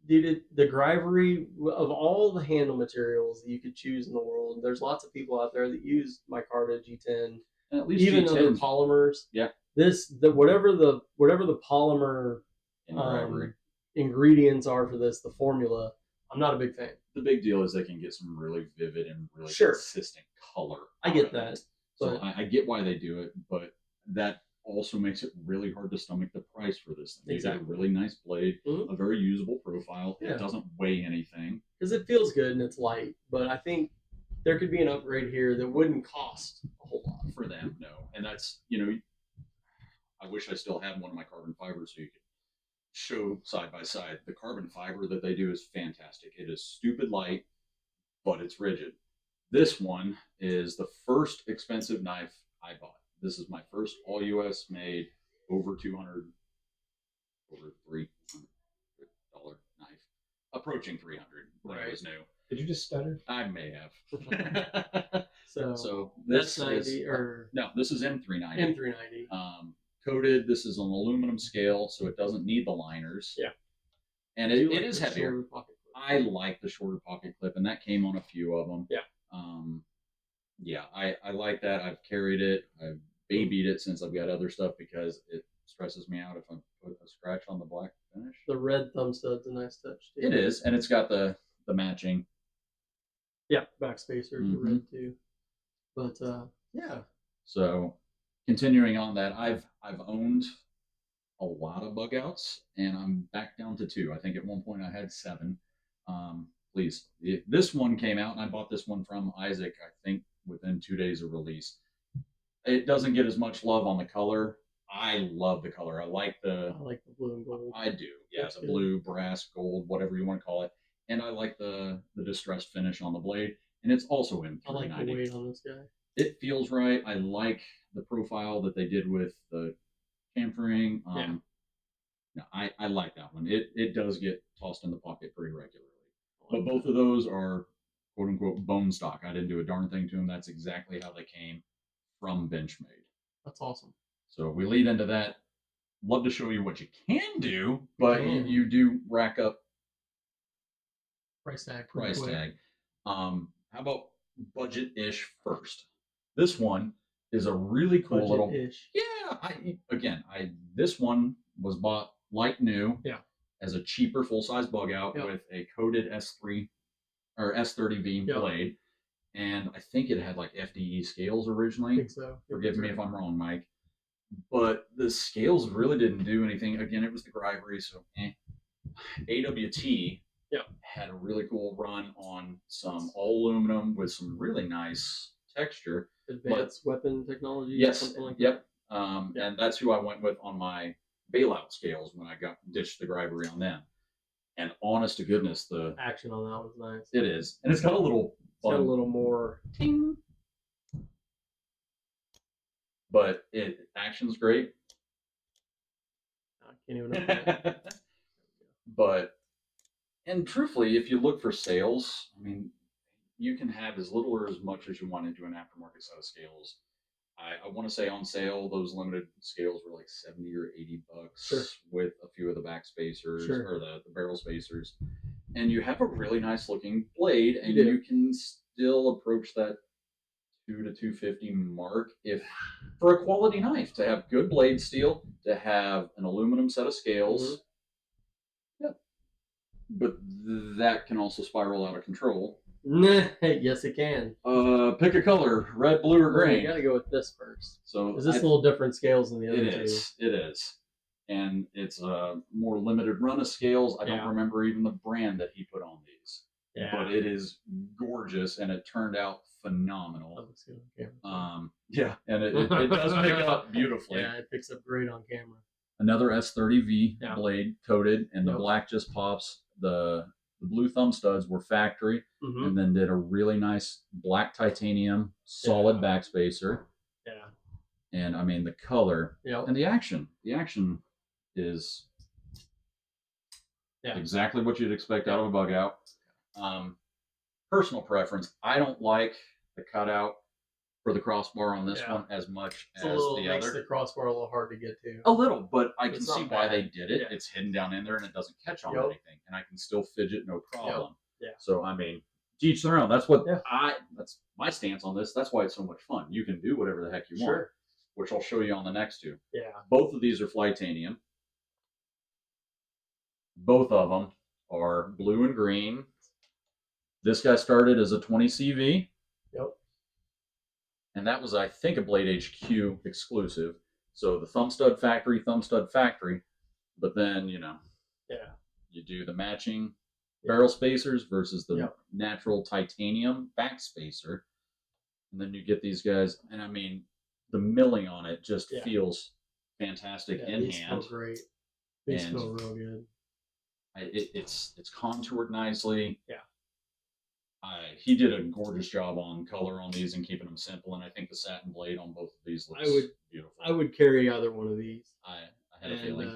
Dude, the Grivery, of all the handle materials that you could choose in the world, there's lots of people out there that use micarta, G10, and at least even G10. Other polymers. Yeah. Whatever the polymer ingredients are for this, the formula, I'm not a big fan. The big deal is they can get some really vivid and really consistent color. I get that. So I get why they do it, but that also makes it really hard to stomach the price for this thing. You get Exactly. a really nice blade, Mhm. a very usable profile. Yeah. It doesn't weigh anything. Because it feels good and it's light, but I think there could be an upgrade here that wouldn't cost a whole lot. For them, no. And that's, I wish I still had one of my carbon fibers so you could show side by side. The carbon fiber that they do is fantastic. It is stupid light, but it's rigid. This one is the first expensive knife I bought. This is my first all US made over 200, over $300 knife, approaching 300 when it was new. Did you just stutter? I may have. So, So that's this 90 is or no, this is M390. M390. Coated. This is an aluminum scale, so it doesn't need the liners. Yeah. And Do you it like is the heavier. shorter pocket clip? I like the shorter pocket clip, and that came on a few of them. Yeah. Yeah, I like that. I've carried it. I've babied it since I've got other stuff because it stresses me out if I put a scratch on the black finish. The red thumb stud's a nice touch too. It is, and it's got the matching. Yeah, backspacer the Mhm. red too. But yeah, So, continuing on that, I've owned a lot of bug outs, and I'm back down to 2. I think at one point I had 7. Please, this one came out, and I bought this one from Isaac. I think within 2 days of release. It doesn't get as much love on the color. I love the color. I like the blue and gold. I do. Yeah, That's the good. blue, brass, gold, whatever you want to call it. And I like the distressed finish on the blade. And it's also in I like the 390. weight on this guy. It feels right. I like the profile that they did with the chamfering. Yeah. No, I like that one. It does get tossed in the pocket pretty regularly. But both of those are quote unquote bone stock. I didn't do a darn thing to them. That's exactly how they came from Benchmade. That's awesome. So we lead into that. Love to show you what you can do, but can. you do rack up Price tag. price quick. tag. How about budget-ish first? This one is a really cool little. Budget-ish. Yeah, this one was bought like new. Yeah. As a cheaper full-size bug out Yep. with a coated S3 or S30V Yep. blade, and I think it had like FDE scales I originally. think so. Forgive me if I'm wrong, Mike. But the scales really didn't do anything. Again, it was the Grivery, so AWT Yep. had a really cool run on some all aluminum with some really nice texture. Advanced weapon technology. Yes. Something like Yep. Yeah. And that's who I went with on my bailout scales when I ditched the Grivery on them. And honest to goodness, that. Action on that was nice. it is, and it's got a little It's got a fun, little more ting. but action's great. I can't even open it. But and truthfully, if you look for sales, I mean, you can have as little or as much as you want into an aftermarket set of scales. I want to say on sale, those limited scales were like 70 or 80 bucks Sure. with a few of the back spacers Sure. or the barrel spacers. And you have a really nice looking blade, and You do. you can still approach that 2 to 250 mark if for a quality knife to have good blade steel, to have an aluminum set of scales. Yeah. But that can also spiral out of control. Yes, it can. Pick a color, red, blue, or Well, you green. got to go with this first. So Is this I- a little different scales than the other It two? is. It is. And it's a more limited run of scales. I Yeah. don't remember even the brand that he put on these. Yeah. But it is gorgeous, and it turned out That phenomenal. looks good on camera. Yeah, and it does pick up beautifully. Yeah, it picks up great on camera. Another S30V Yeah. blade coated, and the Yep. black just pops. The blue thumb studs were factory, Mm-hmm. and then did a really nice black titanium solid Yeah. backspacer. Yeah. And I mean the color Yep. and the action. The action is Yeah. exactly what you'd expect out of a bug out. Personal preference, I don't like the cutout for the crossbar on this Yeah. one as much It's as a little the makes other. the crossbar a little hard to get to. A little, but I can It's see not why bad. they did it. Yeah. It's hidden down in there and it doesn't catch on Yep. anything, and I can still fidget no problem. Yeah. So I mean, to each their own. That's what Yeah. that's my stance on this. That's why it's so much fun. You can do whatever the heck you want, Sure. which I'll show you on the next two. Yeah. Both of these are Flytanium. Both of them are blue and green. This guy started as a 20 CV. Yep. And that was, I think, a Blade HQ exclusive. So the thumb stud factory, but then Yeah. you do the matching barrel spacers versus the Yep. natural titanium back spacer, and then you get these guys, and I mean the milling on it just Yeah. feels fantastic Yeah, in these hand. feel great. These And feel real good. It's contoured nicely. Yeah. He did a gorgeous job on color on these and keeping them simple, and I think the satin blade on both of these looks beautiful. I would carry either one of these. I had a feeling.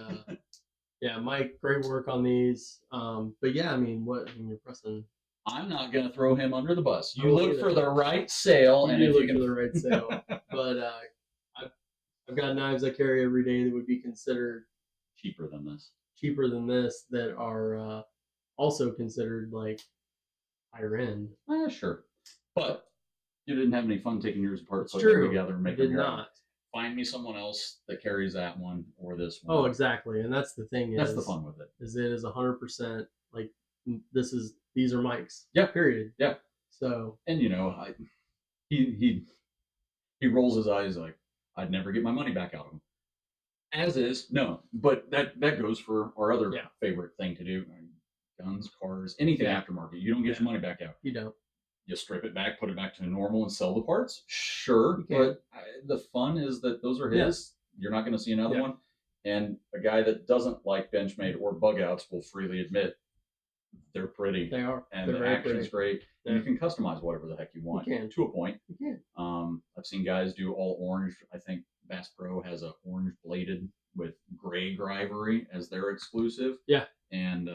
Yeah, Mike, great work on these. But yeah, I mean, you're pressing. I'm not going to throw him under the bus. You Oh, look either. for the right sale, You and do if look you for can, the right sale. But I've got knives I carry every day that would be considered cheaper than this. that are also considered like higher end. Sure, but you didn't have any fun taking yours apart, It's putting them true. together, and I making did them your own. not. Find me someone else that carries that one or this one. Oh, exactly, and that's the thing. That's the fun with it. Is it is 100% like these are Mike's. Yeah. Period. Yeah. So. And he rolls his eyes like, I'd never get my money back out of him. As is, no, but that goes for our other favorite thing to do: guns, cars, anything aftermarket. You don't get your money back out. You don't. You strip it back, put it back to normal, and sell the parts. Sure, but the fun is that those are his. Yes. You're not going to see another one. And a guy that doesn't like Benchmade or Bugouts will freely admit they're pretty. They are. And They're the very action's pretty. great. And you can customize whatever the heck you want. You can. To a point. You can. I've seen guys do all orange. I think Bass Pro has a orange bladed with gray grivery as their exclusive. Yeah. And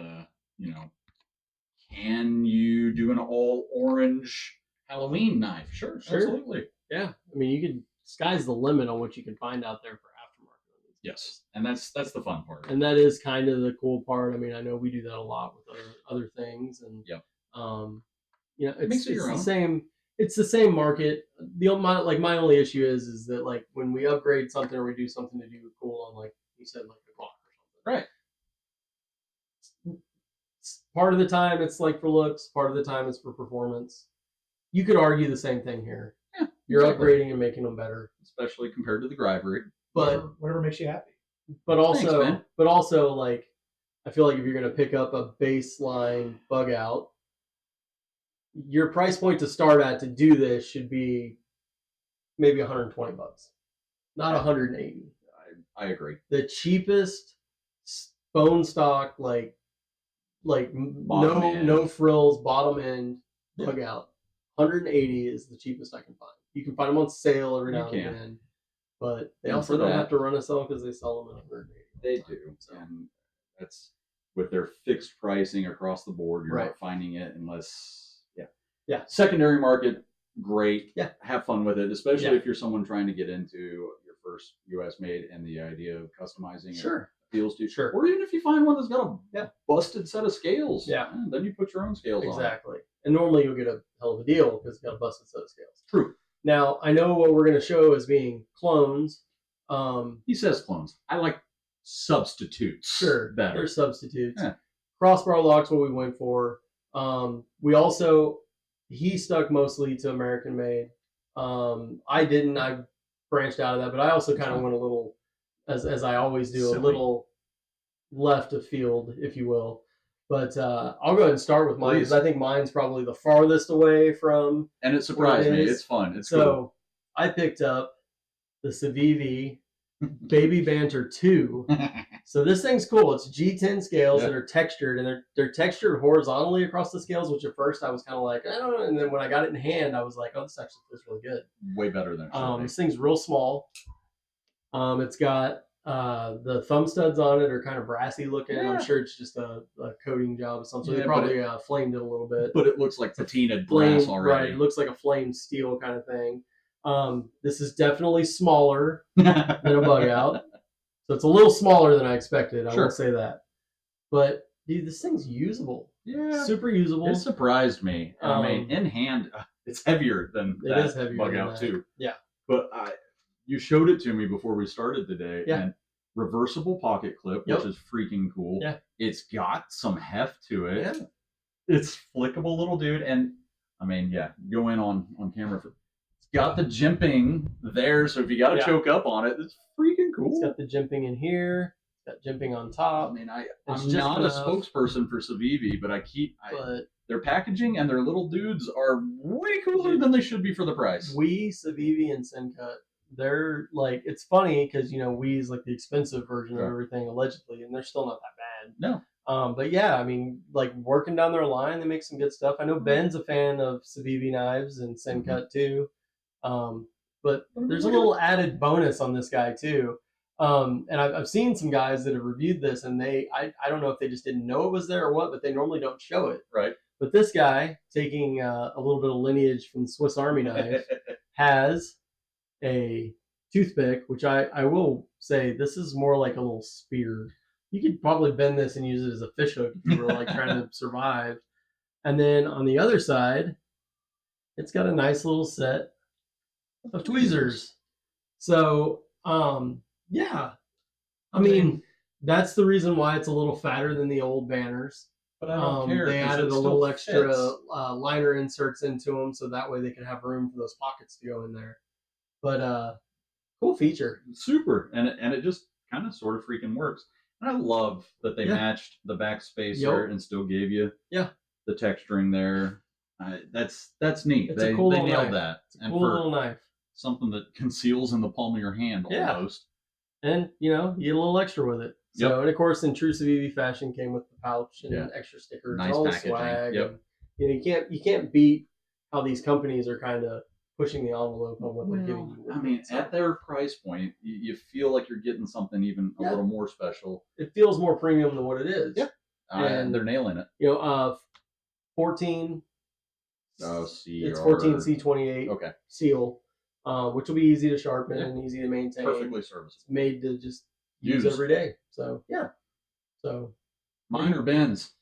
can you do an all orange Halloween knife? Sure. Absolutely. Yeah. I mean, sky's the limit on what you can find out there for aftermarket. Yes. And that's the fun part. And that is kind of the cool part. I mean, I know we do that a lot with other things, and it's the same. It's the same market. My only issue is that like when we upgrade something or we do something to do cool on, like you said, like a clock or something. Right. Part of the time it's like for looks. Part of the time it's for performance. You could argue the same thing here. Yeah, you're upgrading and making them better, especially compared to the grivery. But whatever makes you happy. But also, like, I feel like if you're going to pick up a baseline bug out, your price point to start at to do this should be maybe $120, not 180. I agree. The cheapest bone stock, like no frills, bottom end bug out, 180 is the cheapest I can find. You can find them on sale every now and then. But they also don't have to run a sale because they sell them at 180. They do. So. And that's with their fixed pricing across the board. You're not finding it unless, Yeah. Secondary market, great. Yeah. Have fun with it, especially if you're someone trying to get into your first U.S. made and the idea of customizing it appeals to you. Sure. Or even if you find one that's got a busted set of scales. Yeah. Then you put your own scales on. Exactly. And normally you'll get a hell of a deal because it's got a busted set of scales. True. Now, I know what we're going to show as being clones. He says clones. I like substitutes. Sure. Better. They're substitutes. Yeah. Crossbar lock's what we went for. He stuck mostly to American made. I didn't. I branched out of that, but I also kind of went a little, as I always do, a little left of field, if you will. But I'll go ahead and start with mine because I think mine's probably the farthest away from. And it surprised me. It's fun. It's cool. I picked up the Civivi Baby Banter 2. So this thing's cool. It's G10 scales that are textured, and they're textured horizontally across the scales, which at first I was kind of like, I don't know. And then when I got it in hand, I was like, oh, this actually feels really good. Way better than it should be. This thing's real small. It's got the thumb studs on it are kind of brassy looking. Yeah. I'm sure it's just a coating job or something. They probably flamed it a little bit. But it looks like patinaed brass already. Right. It looks like a flamed steel kind of thing. This is definitely smaller than a bug out. So it's a little smaller than I expected. I will say that. But dude, this thing's usable. Yeah. Super usable. It surprised me. I mean, in hand, it's heavier than that bug out too. Yeah. But you showed it to me before we started today. Yeah. And reversible pocket clip, which is freaking cool. Yeah. It's got some heft to it. Yeah. It's flickable little dude. And I mean, go in on camera for got the jimping there, so if you got to Yeah. choke up on it, it's freaking It's cool. got the jimping in here. It's got jimping on top. I mean, It's I'm just not a enough. spokesperson for Civivi, but But their packaging and their little dudes are way cooler than they should be for the price. we, Civivi, and Sencut, they're like, it's funny because We's like the expensive version of Right. everything allegedly, and they're still not that bad. No. But yeah, I mean, like working down their line, they make some good stuff. I know Ben's a fan of Civivi knives and Sencut too. But there's a little added bonus on this guy too. And I've seen some guys that have reviewed this, and I don't know if they just didn't know it was there or what, but they normally don't show it. Right. But this guy, taking a little bit of lineage from the Swiss Army knife, has a toothpick, which I will say this is more like a little spear. You could probably bend this and use it as a fish hook if you were like trying to survive. And then on the other side, it's got a nice little set of tweezers. So, yeah. I mean, that's the reason why it's a little fatter than the old banners. But I don't care. They 'cause added it a still little extra fits. liner inserts into them, so that way they could have room for those pockets to go in there. But cool feature. Super, and it just kind of sort of freaking works. And I love that they matched the back spacer and still gave you the texturing there. That's neat. It's a They cool little nailed knife. that. It's a And cool for little knife. something that conceals in the palm of your hand almost. And you get a little extra with it. So and of course in true Civivi fashion came with the pouch and extra stickers, Nice all the packaging. swag. Yep. And, you can't beat how these companies are kind of pushing the envelope on what they're giving you. I mean, at their price point, you feel like you're getting something even a little more special. It feels more premium than what it is. Yeah. And they're nailing it. 14. C. It's 14 C28 Okay. seal, which will be easy to sharpen and easy to maintain. Perfectly serviceable. It's made to just use every day. So yeah. So mine are Ben's.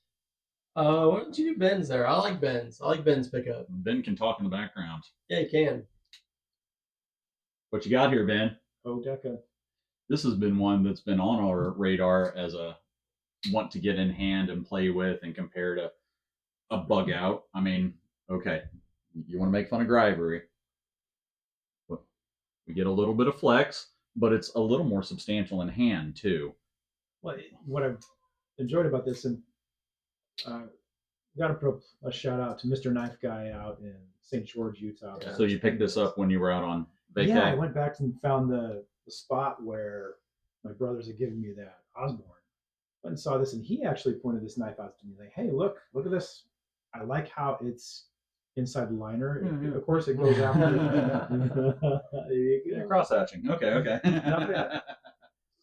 Why don't you do Ben's there? I like Ben's. I like Ben's pickup. Ben can talk in the background. Yeah, he can. What you got here, Ben? Oh, Deca. This has been one that's been on our radar as a want to get in hand and play with and compare to a bug out. I mean, okay, you want to make fun of Grivery. We get a little bit of flex, but it's a little more substantial in hand too. Well, what I've enjoyed about this, and got to put a shout out to Mr. Knife Guy out in St. George, Utah. So you picked this up when you were out on vacation? Yeah, I went back and found the spot where my brothers had given me that Osborne. Went and saw this, and he actually pointed this knife out to me, like, "Hey, look at this! I like how it's inside the liner. Of course, it goes out. Cross hatching. Okay. Not bad.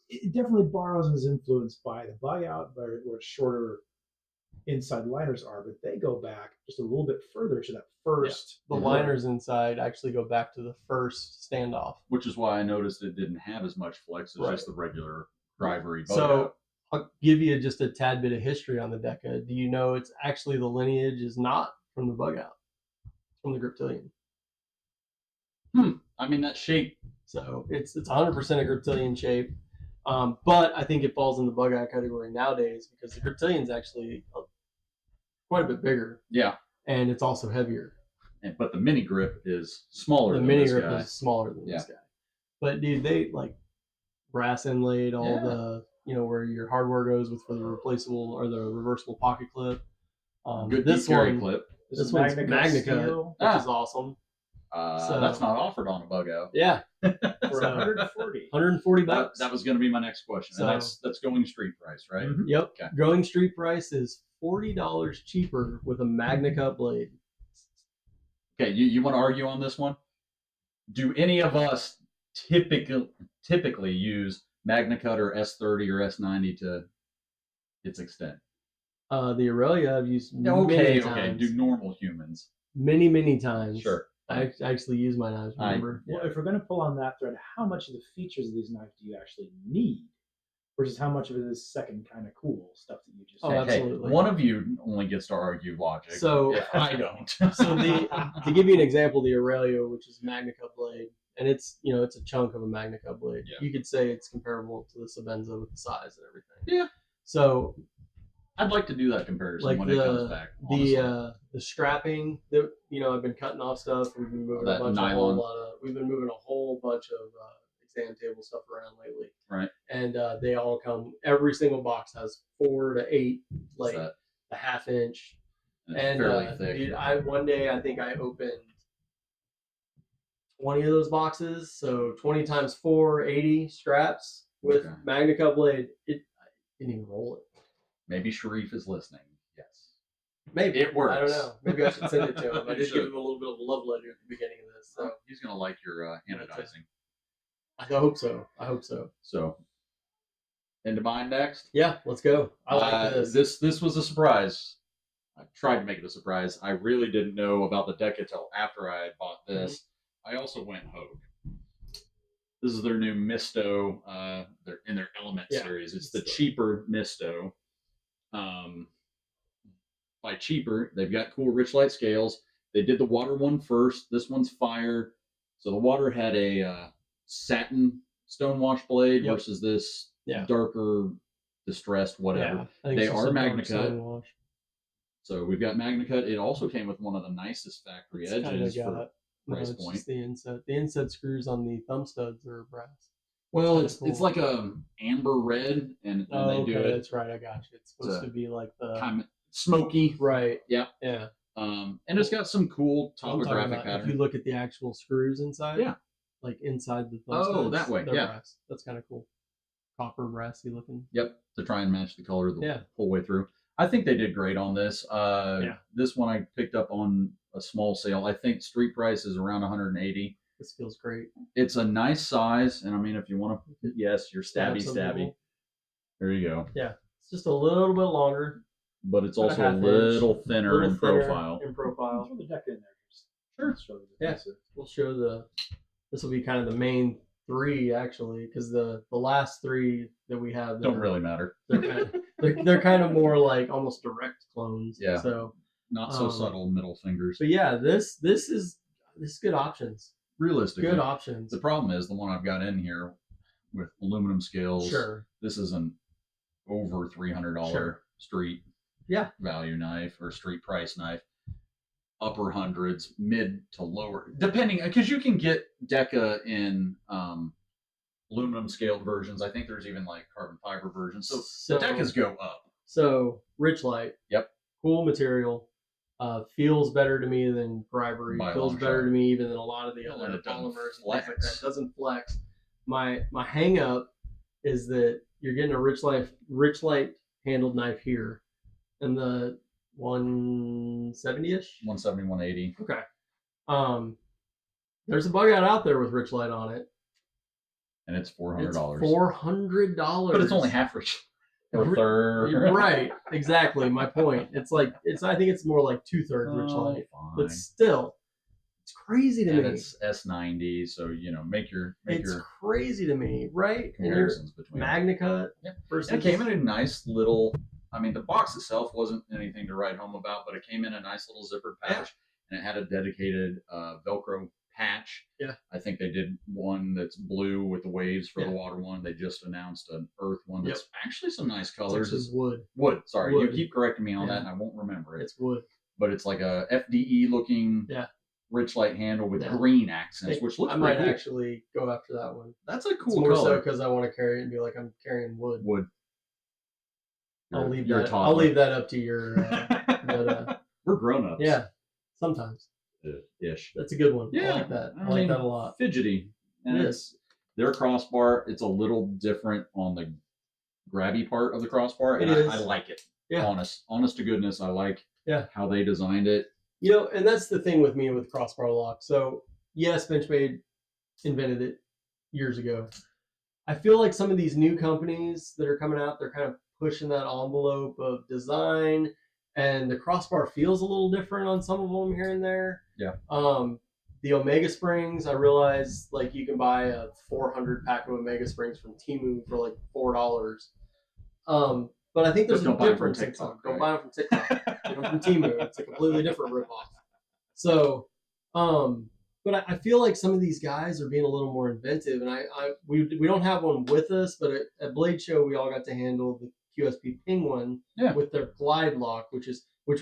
It definitely borrows and is influenced by the bug out, where shorter inside liners are, but they go back just a little bit further to that first. The liners inside actually go back to the first standoff. Which is why I noticed it didn't have as much flex as just the regular Grivery bug So out. I'll give you just a tad bit of history on the Deca. Do you know it's actually the lineage is not from the bug out, it's from the Griptilian. I mean, that shape. So it's 100% a Griptilian shape. But I think it falls in the bug out category nowadays because the Griptilian's actually quite a bit bigger. Yeah. And it's also heavier. But the mini grip is smaller than the mini this grip guy. is smaller than this guy. But dude, they like brass inlaid all the where your hardware goes with for the replaceable or the reversible pocket clip. Good this carry one, clip. This one's Magna Cut, which is awesome. So that's not offered on a bug out. Yeah. For 140. 140 bucks. That was going to be my next question. So, and that's going street price, right? Mm-hmm. Yep. Okay. Going street price is $40 cheaper with a Magna Cut blade. Okay, you want to argue on this one? Do any of us typically use Magna Cut or S30 or S90 to its extent? The Aurelia I've used many times. Do normal humans? Many times. Sure. I actually use my knives, remember? Well, if we're going to pull on that thread, how much of the features of these knives do you actually need versus how much of it is second kind of cool stuff that you just absolutely. One of you only gets to argue logic. So if I don't. So to give you an example, the Aurelia, which is Magna Cut blade, and it's it's a chunk of a Magna Cut blade. Yeah. You could say it's comparable to the Sabenza with the size and everything. Yeah. So I'd like to do that comparison Like when it comes back. honestly. the strapping that I've been cutting off stuff. We've been moving That a nylon. whole bunch of exam table stuff around lately. Right. And they all come. Every single box has 4 to 8, like Set. a half inch. And it's And fairly thick. dude, one day I think I opened 20 of those boxes. So 20 times 4, 80 straps with Okay. MagnaCut blade. I didn't even roll it. Maybe Sharif is listening. Yes. Maybe It works. I don't know. Maybe I should send it to him. I You did should. give him a little bit of a love letter at the beginning of this. So He's gonna like your anodizing. I hope so. I hope so. So, into mine next. Yeah, let's go. I like this. This was a surprise. I tried to make it a surprise. I really didn't know about the deck until after I had bought this. I also went Hogue. This is their new Misto. They're in their Element series. It's the cheaper Misto. By cheaper, they've got cool rich light scales. They did the water one first. This one's fire. So the water had a satin stonewash blade versus this darker, distressed, whatever. Yeah, they are MagnaCut. So we've got MagnaCut. It also came with one of the nicest factory edges for price point. Just the inset. The inset screws on the thumb studs are brass. Well, it's like a amber red, and they do it. That's right. I got you. It's supposed to be like the kind of smoky. Right. Yeah. Yeah. And it's got some cool topographic pattern. If you look at the actual screws inside, like inside the thumb studs, that way, brass. That's kind of cool. Copper brassy looking. Yep, to try and match the color the whole way through. I think they did great on this. This one I picked up on a small sale. I think street price is around 180. This feels great. It's a nice size, and I mean, if you want to, yes, you're stabby. There you go. Yeah, it's just a little bit longer, but it's also a little thinner in profile. Throw the deck in there. Sure. We'll show this will be kind of the main 3 actually, because the last 3 that we have don't really matter. They're kind of more like almost direct clones. Yeah. So not so subtle middle fingers. But yeah, this is good options. Realistically, good options. The problem is the one I've got in here with aluminum scales. Sure. This is an over $300 street value knife or street price knife. Upper hundreds, mid to lower, depending, because you can get Deca in aluminum scaled versions. I think there's even like carbon fiber versions. So the Decas go up. So rich light. Yep. Cool material. Feels better to me than Bribery. Feels better to me even than a lot of the other polymers and things like that. Doesn't flex. My hang up is that you're getting a rich light handled knife here, and the 170-ish? 170, 180. Okay. There's a Bugout out there with rich light on it. And it's $400. It's $400. But it's only half rich. Or third. Right. Exactly. My point. I think it's more like 2/3 rich light. Fine. But still, it's crazy to me. It's S90, so make your crazy to me, right? comparisons between MagnaCut versus. And it came in a nice little. I mean, the box itself wasn't anything to write home about, but it came in a nice little zippered pouch, and it had a dedicated Velcro patch. Yeah. I think they did one that's blue with the waves for the water one. They just announced an earth one that's actually some nice colors. It's wood. Wood. Sorry, wood. You keep correcting me on that, and I won't remember it. It's wood. But it's like a FDE looking rich light handle with green accents, which looks pretty cool. I might actually go after that one. That's a cool color. More color. so because I want to carry it and be like I'm carrying wood. Wood. I'll leave that up to your. We're grown ups. Yeah, sometimes. Ish. That's a good one. Yeah, I like that. I like that a lot. Fidgety. And it's their crossbar. It's a little different on the grabby part of the crossbar, and I like it. Yeah. Honest to goodness, I like how they designed it. And that's the thing with me with crossbar lock. So yes, Benchmade invented it years ago. I feel like some of these new companies that are coming out, they're kind of pushing that envelope of design, and the crossbar feels a little different on some of them here and there. Yeah. The Omega Springs, I realize like you can buy a 400 pack of Omega Springs from Temu for like $4. But I think there's a difference. Don't buy them from TikTok. Get them from Temu. It's a completely different ripoff. So, but I feel like some of these guys are being a little more inventive, and we don't have one with us, but at Blade Show we all got to handle the QSP Penguin Yeah. with their glide lock, which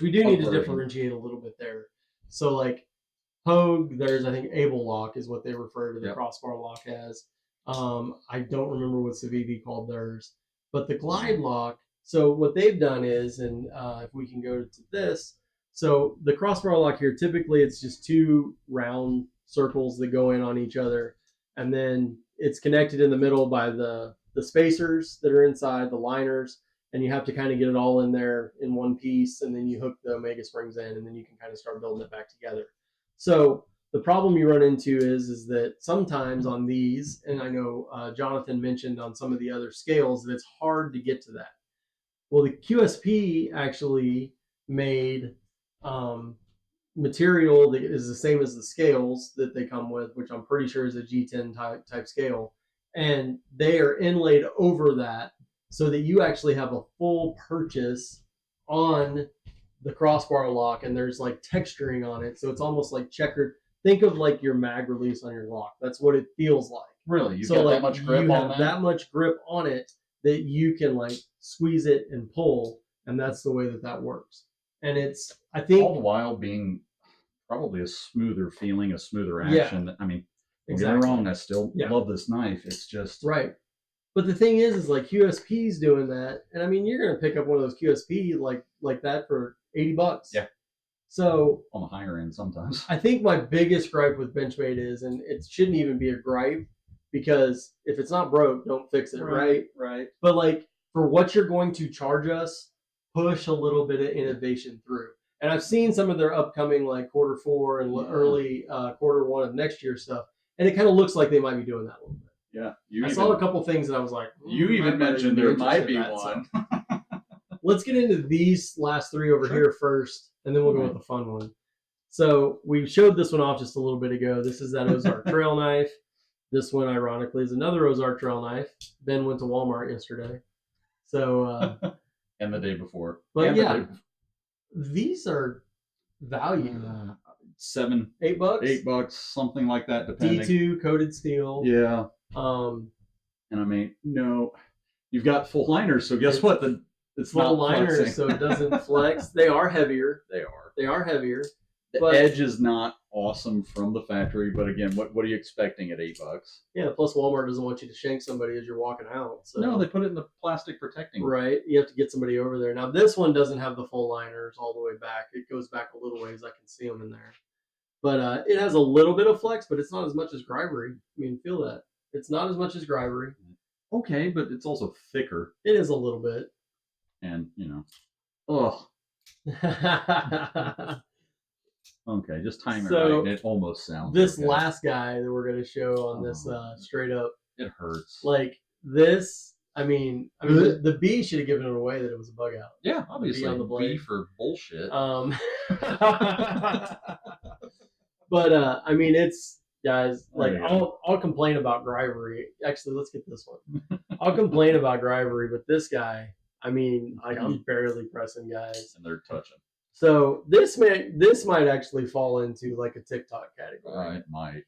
we do need to Upversion. differentiate a little bit there. So like Hogue, there's I think Able lock is what they refer to the Yep. crossbar lock as. I don't remember what Civivi called theirs, but the glide lock. So what they've done is, and if we can go to this, so the crossbar lock here, typically it's just two round circles that go in on each other, and then it's connected in the middle by the spacers that are inside the liners, and you have to kind of get it all in there in one piece, and then you hook the Omega springs in, and then you can kind of start building it back together. So the problem you run into is that sometimes on these, and I know Jonathan mentioned on some of the other scales that it's hard to get to that. Well, the QSP actually made material that is the same as the scales that they come with, which I'm pretty sure is a G10 type scale, and they are inlaid over that so that you actually have a full purchase on the crossbar lock, and there's like texturing on it, so it's almost like checkered. Think of like your mag release on your lock. That's what it feels like. Really, you So got like that much grip you on have that? much grip on it that you can like squeeze it and pull, and that's the way that works. And it's I All the think while being probably a smoother feeling, a smoother Yeah. action. I mean, don't exactly get me wrong, I still Yeah. love this knife. It's just right. But the thing is like QSP's doing that, and I mean you're gonna pick up one of those QSP like that for $80. Yeah. So on the higher end sometimes. I think my biggest gripe with Benchmade is, and it shouldn't even be a gripe, because if it's not broke, don't fix it, right? Right. But like for what you're going to charge us, push a little bit of innovation through. And I've seen some of their upcoming like quarter 4 and early quarter 1 of next year stuff, and it kind of looks like they might be doing that a little bit. Yeah. I saw a couple things that I was like, You I even might mentioned be there interested might be in that, one. so. Let's get into these last 3 over Sure. here first, and then we'll go with the fun one. So we showed this one off just a little bit ago. This is that Ozark trail knife. This one, ironically, is another Ozark trail knife. Ben went to Walmart yesterday. So, And the day before. but And the yeah, day before. these are value. $7, $8. $8, something like that, depending. D2 coated steel. Yeah. And I mean, no, you've got full liners, so guess what? It's full not liners, flexing. so it doesn't flex. They are heavier. They are heavier. The but edge is not awesome from the factory, but again, what are you expecting at $8? Yeah. Plus, Walmart doesn't want you to shank somebody as you're walking out. So. No, they put it in the plastic protecting. Right. You have to get somebody over there. Now, this one doesn't have the full liners all the way back. It goes back a little ways. I can see them in there. But it has a little bit of flex, but it's not as much as Grybery. I mean, feel that. It's not as much as Grybery. Okay, but it's also thicker. It is a little bit. And, ugh. Okay, just time it So, right, and it almost sounds This okay. last guy that we're going to show on this straight up, It hurts. like this, I mean the B should have given it away that it was a bug out. Yeah, obviously. on the blade. B for bullshit. But I mean, it's guys like There you go. I'll complain about Grybery. Actually, let's get this one. I'll complain about Grybery, but this guy, I mean, like I'm barely pressing guys. And they're touching. So this might actually fall into like a TikTok category. It might.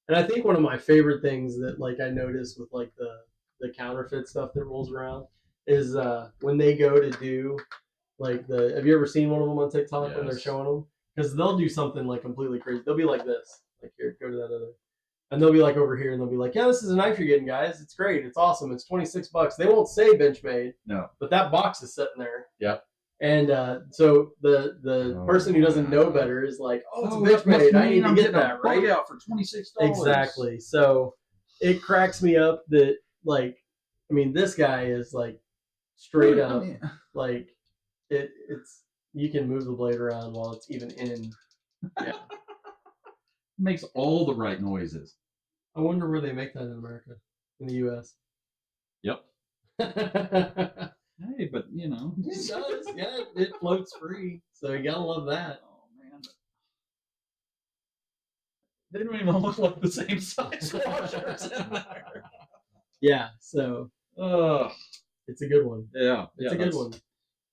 And I think one of my favorite things that like I notice with like the counterfeit stuff that rolls around is when they go to do like have you ever seen one of them on TikTok when they're Yes. showing them? Because they'll do something like completely crazy. They'll be like this, like here, go to that other, and they'll be like over here, and they'll be like, yeah, this is a knife you're getting, guys. It's great, it's awesome, it's $26. They won't say Benchmade, No. but that box is sitting there. Yep. And so the person who doesn't know better is like, oh, it's a Benchmade. I need to get that, right? Bugout for $26. Exactly. So it cracks me up that like, I mean, this guy is like straight I up mean, like it's you can move the blade around while it's even in. Yeah. makes all the right noises. I wonder where they make that in America, in the U.S. Yep. It Hey, but does. Yeah, it floats free. So you gotta love that. Oh man. They don't even look like the same size washers in there. Yeah. So it's a good one. Yeah. It's a good one.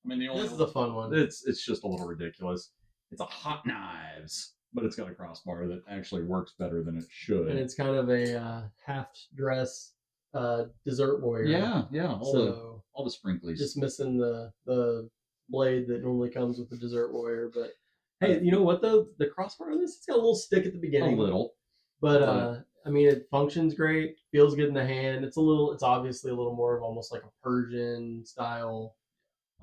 I mean, the only This is a fun one. It's just a little ridiculous. It's a hot knives, but it's got a crossbar that actually works better than it should. And it's kind of a half dress dessert warrior. Yeah. So All the sprinklies. just missing the blade that normally comes with the dessert warrior. But hey, you know what though? The crossbar on this, it's got a little stick at the a beginning. little. But I mean, it functions great, feels good in the hand. It's obviously a little more of almost like a Persian style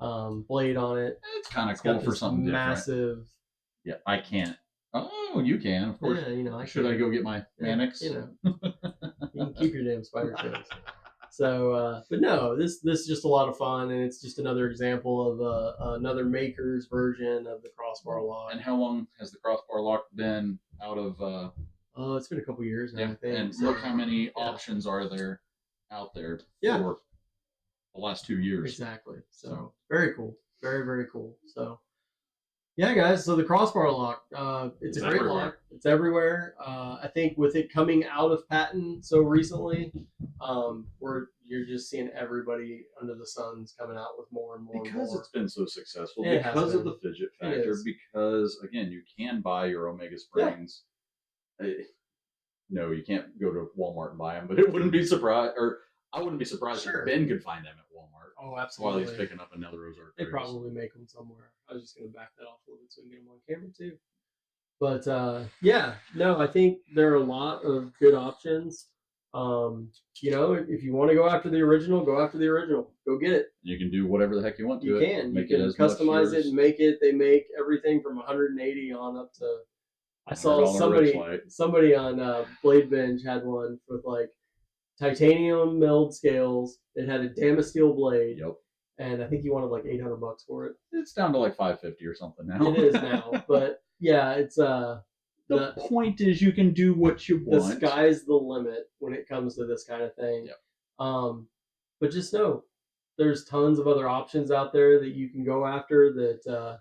blade on it. It's kind of It's cool got for this something different. massive. Yeah, I can't. Oh, you can, of course. Yeah, you know, Should I go get my Mannix? You know, you can keep your damn spider shows. So, but no, this is just a lot of fun, and it's just another example of another maker's version of the crossbar lock. And how long has the crossbar lock been out of? Oh, it's been a couple years now, Yeah, I think. and So, look how many options are there out there Yeah. for the last 2 years. Exactly. So very cool. Very, very cool. So yeah, guys. So the crossbar lock, it's a great everywhere. lock. It's everywhere. I think with it coming out of patent so recently, you're just seeing everybody under the sun's coming out with more and more. Because and more. it's been so successful, It has because of been. the fidget It factor, is. because again, you can buy your Omega springs. No, you can't go to Walmart and buy them, but it wouldn't be surprised, or I wouldn't be surprised Sure. if Ben could find them at Walmart Oh, while absolutely. he's picking up another Ozark. They Cruise. probably make them somewhere. I was just gonna back that off a little bit so we can get them on camera too. But yeah, no, I think there are a lot of good options. You know, if you want to go after the original, go after the original. Go get it. You can do whatever the heck you want to You it. can. Make You it can as much customize it yours. and make it. They make everything from 180 on up to. I saw $100 Richlight. somebody on Blade Bench had one with like titanium milled scales. It had a Damasteel blade. Yep. And I think he wanted like $800 for it. It's down to like $550 or something now. It is now, but yeah, it's the point is you can do what you the want. sky's the limit when it comes to this kind of thing. Yep. But just know there's tons of other options out there that you can go after that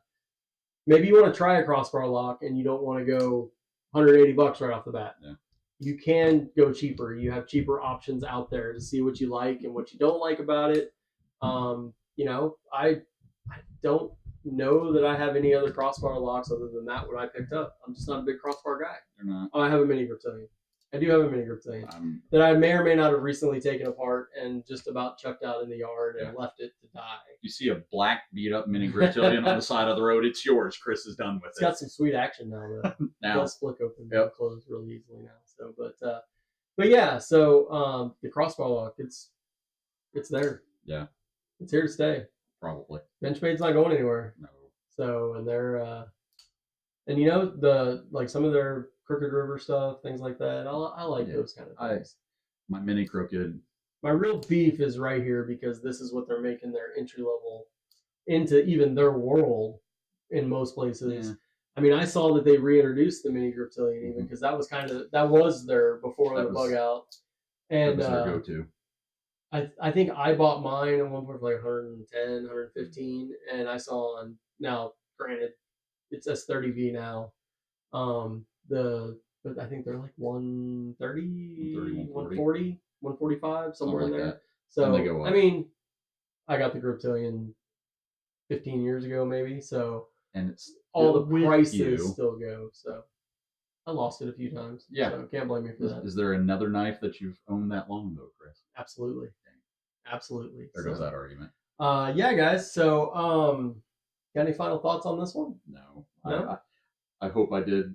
maybe you want to try a crossbar lock and you don't want to go $180 right off the bat. Yeah. You can go cheaper. You have cheaper options out there to see what you like and what you don't like about it. You know, I don't know that I have any other crossbar locks other than that what I picked up. I'm just not a big crossbar guy. You're not. Oh, I have a mini Griptilian. I do have a mini Griptilian I'm, that I may or may not have recently taken apart and just about chucked out in the yard and Yeah. left it to die. you see a black beat up mini Griptilian on the side of the road, it's yours. Chris is done with It's it. got some sweet action now though. Now, It'll split open Yep. and close really easily now. So, but yeah. So the crossbar lock, it's there. Yeah. It's here to stay. probably. Benchmade's not going anywhere. No. So, and they're and you know some of their Crooked River stuff, things like that. I like Yeah. those kind of things. My mini crooked. My real beef is right here because this is what they're making their entry level into even their world in most places. Yeah. I mean, I saw that they reintroduced the mini Griptilian even because that was their before That the was- bug out. That And was their go-to. I think I bought mine at one point for like 110, 115, and I saw on now. Granted, it's S30V now. But I think they're like 130, 140, 145, somewhere in Something like there. that. So And they go I up. mean, I got the Griptilian 15 years ago, maybe. So And it's all the still with prices you. still go. So I lost it a few times. Yeah. So can't blame me for that. Is there another knife that you've owned that long though, Chris? Absolutely. Absolutely. There goes that argument. Yeah, guys. So, got any final thoughts on this one? No. No? I hope I did.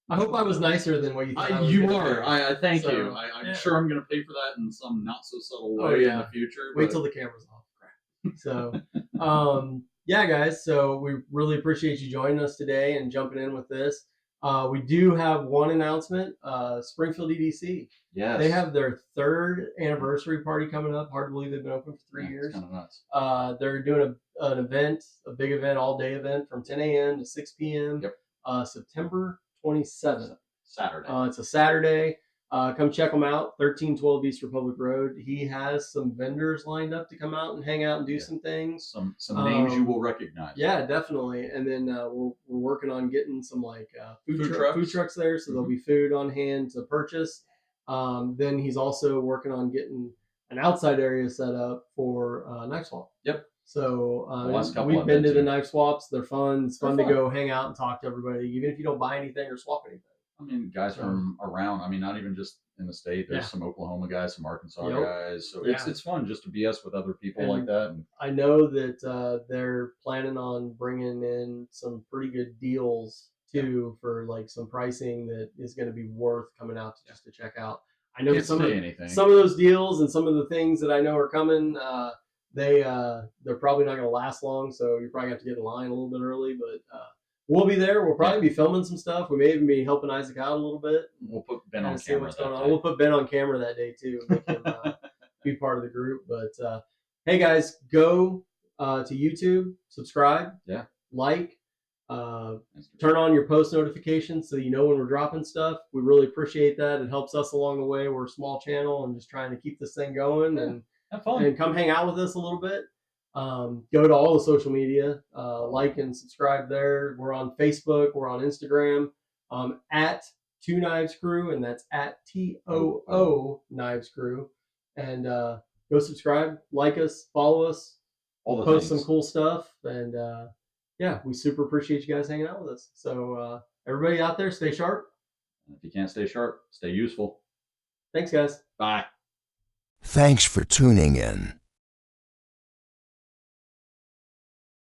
I hope I was nicer than what you thought. I was You gonna are. be. I thank So, you. I'm yeah. sure I'm going to pay for that in some not so subtle way Oh, in yeah. the future. Wait but till the camera's off. So, yeah, guys. So we really appreciate you joining us today and jumping in with this. We do have one announcement. Springfield EDC. yes. They have their 3rd anniversary party coming up. Hard to believe they've been open for 3 years. Kind of nuts. They're doing an event, a big event, all-day event from 10 a.m. to 6 p.m. Yep. September 27th. Saturday. It's a Saturday. Come check them out. 1312 East Republic Road. He has some vendors lined up to come out and hang out and do Yeah. some things. Some names you will recognize. Yeah, definitely. And then we're working on getting some like Food trucks. food trucks there, so there'll be food on hand to purchase. Then he's also working on getting an outside area set up for knife swap. Yep. So last couple we've I've been been to the to. knife swaps. They're fun. It's fun They're to go hang out and talk to everybody, even if you don't buy anything or swap anything. I mean, guys from around. I mean, not even just in the state. There's Yeah. some Oklahoma guys, some Arkansas Yep. guys. So Yeah. it's fun just to BS with other people And like that. And I know that they're planning on bringing in some pretty good deals too for like some pricing that is going to be worth coming out to just to check out. I know can't some say of anything. some of those deals and some of the things that I know are coming. They're probably not going to last long, so you're probably gonna have to get in line a little bit early. But we'll be there. We'll probably be filming some stuff. We may even be helping Isaac out a little bit. We'll put Ben on See camera what's that going on. day. We'll put Ben on camera that day too. Make him be part of the group. But hey guys, go to YouTube, subscribe, like, turn on your post notifications so you know when we're dropping stuff. We really appreciate that. It helps us along the way. We're a small channel and just trying to keep this thing going and have fun. And come hang out with us a little bit. Go to all the social media, like and subscribe there. We're on Facebook. We're on Instagram at Two Knives Crew, and that's at TOO Knives Crew. And go subscribe, like us, follow us. All the post things. some cool stuff, and yeah, we super appreciate you guys hanging out with us. So everybody out there, stay sharp. If you can't stay sharp, stay useful. Thanks, guys. Bye. Thanks for tuning in.